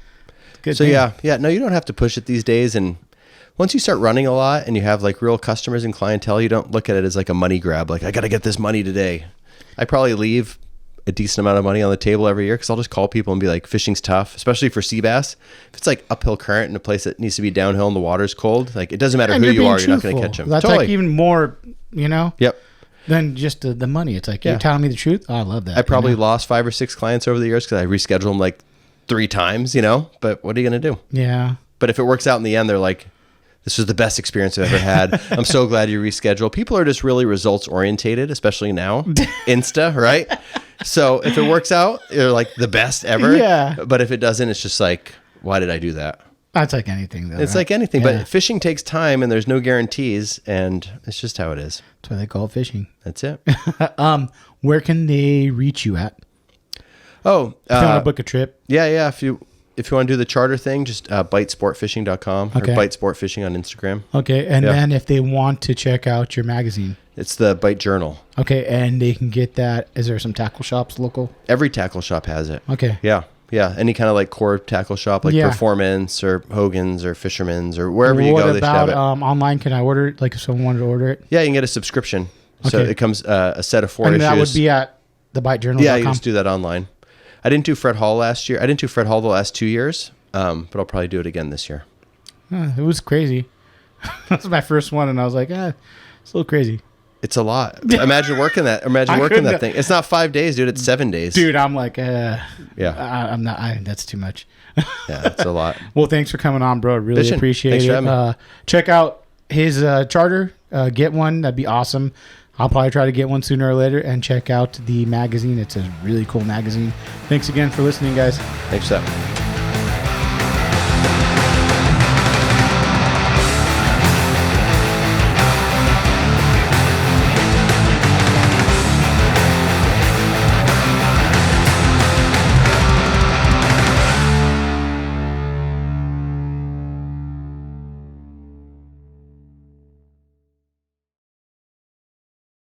Good. So thing. yeah. No, you don't have to push it these days. And once you start running a lot and you have like real customers and clientele, you don't look at it as like a money grab. Like, I got to get this money today. I probably leave a decent amount of money on the table every year, because I'll just call people and be like, fishing's tough, especially for sea bass. If it's like uphill current in a place that needs to be downhill and the water's cold, like, it doesn't matter who you are, you're not going to catch them. That's totally. like even more, Yep. than just the money. It's like, you're telling me the truth. Oh, I love that. I probably lost 5 or 6 clients over the years because I rescheduled them like 3 times, but what are you going to do? Yeah. But if it works out in the end, they're like, this was the best experience I've ever had. I'm so glad you rescheduled. People are just really results orientated, especially now. Insta, right? So if it works out, you're like the best ever. Yeah. But if it doesn't, it's just like, why did I do that? That's like anything, though. It's right? like anything, Yeah. but fishing takes time and there's no guarantees, and it's just how it is. That's why they call it fishing. That's it. Where can they reach you at? Oh, If you want to book a trip. Yeah. If you want to do the charter thing, just BightSportfishing.com or Bight Sportfishing on Instagram. Okay, and then if they want to check out your magazine. It's the Bight Journal. Okay, and they can get that. Is there some tackle shops local? Every tackle shop has it. Okay. Yeah. Any kind of like core tackle shop, like Performance or Hogan's or Fisherman's or wherever you go, they should have it. Online? Can I order it? Like if someone wanted to order it? Yeah, you can get a subscription. So it comes a set of 4 issues. That would be at thebitejournal.com? Yeah, you just do that online. I didn't do Fred Hall last year. I didn't do Fred Hall the last 2 years, but I'll probably do it again this year. It was crazy. That was my first one, and I was like, it's a little crazy. It's a lot. Imagine working that. Imagine working that thing. It's not 5 days, dude. It's 7 days. Dude, I'm like, yeah. I'm not. That's too much. Yeah, it's a lot. Well, thanks for coming on, bro. I really appreciate it. Check out his charter. Get one. That'd be awesome. I'll probably try to get one sooner or later, and check out the magazine. It's a really cool magazine. Thanks again for listening, guys. Thanks for that.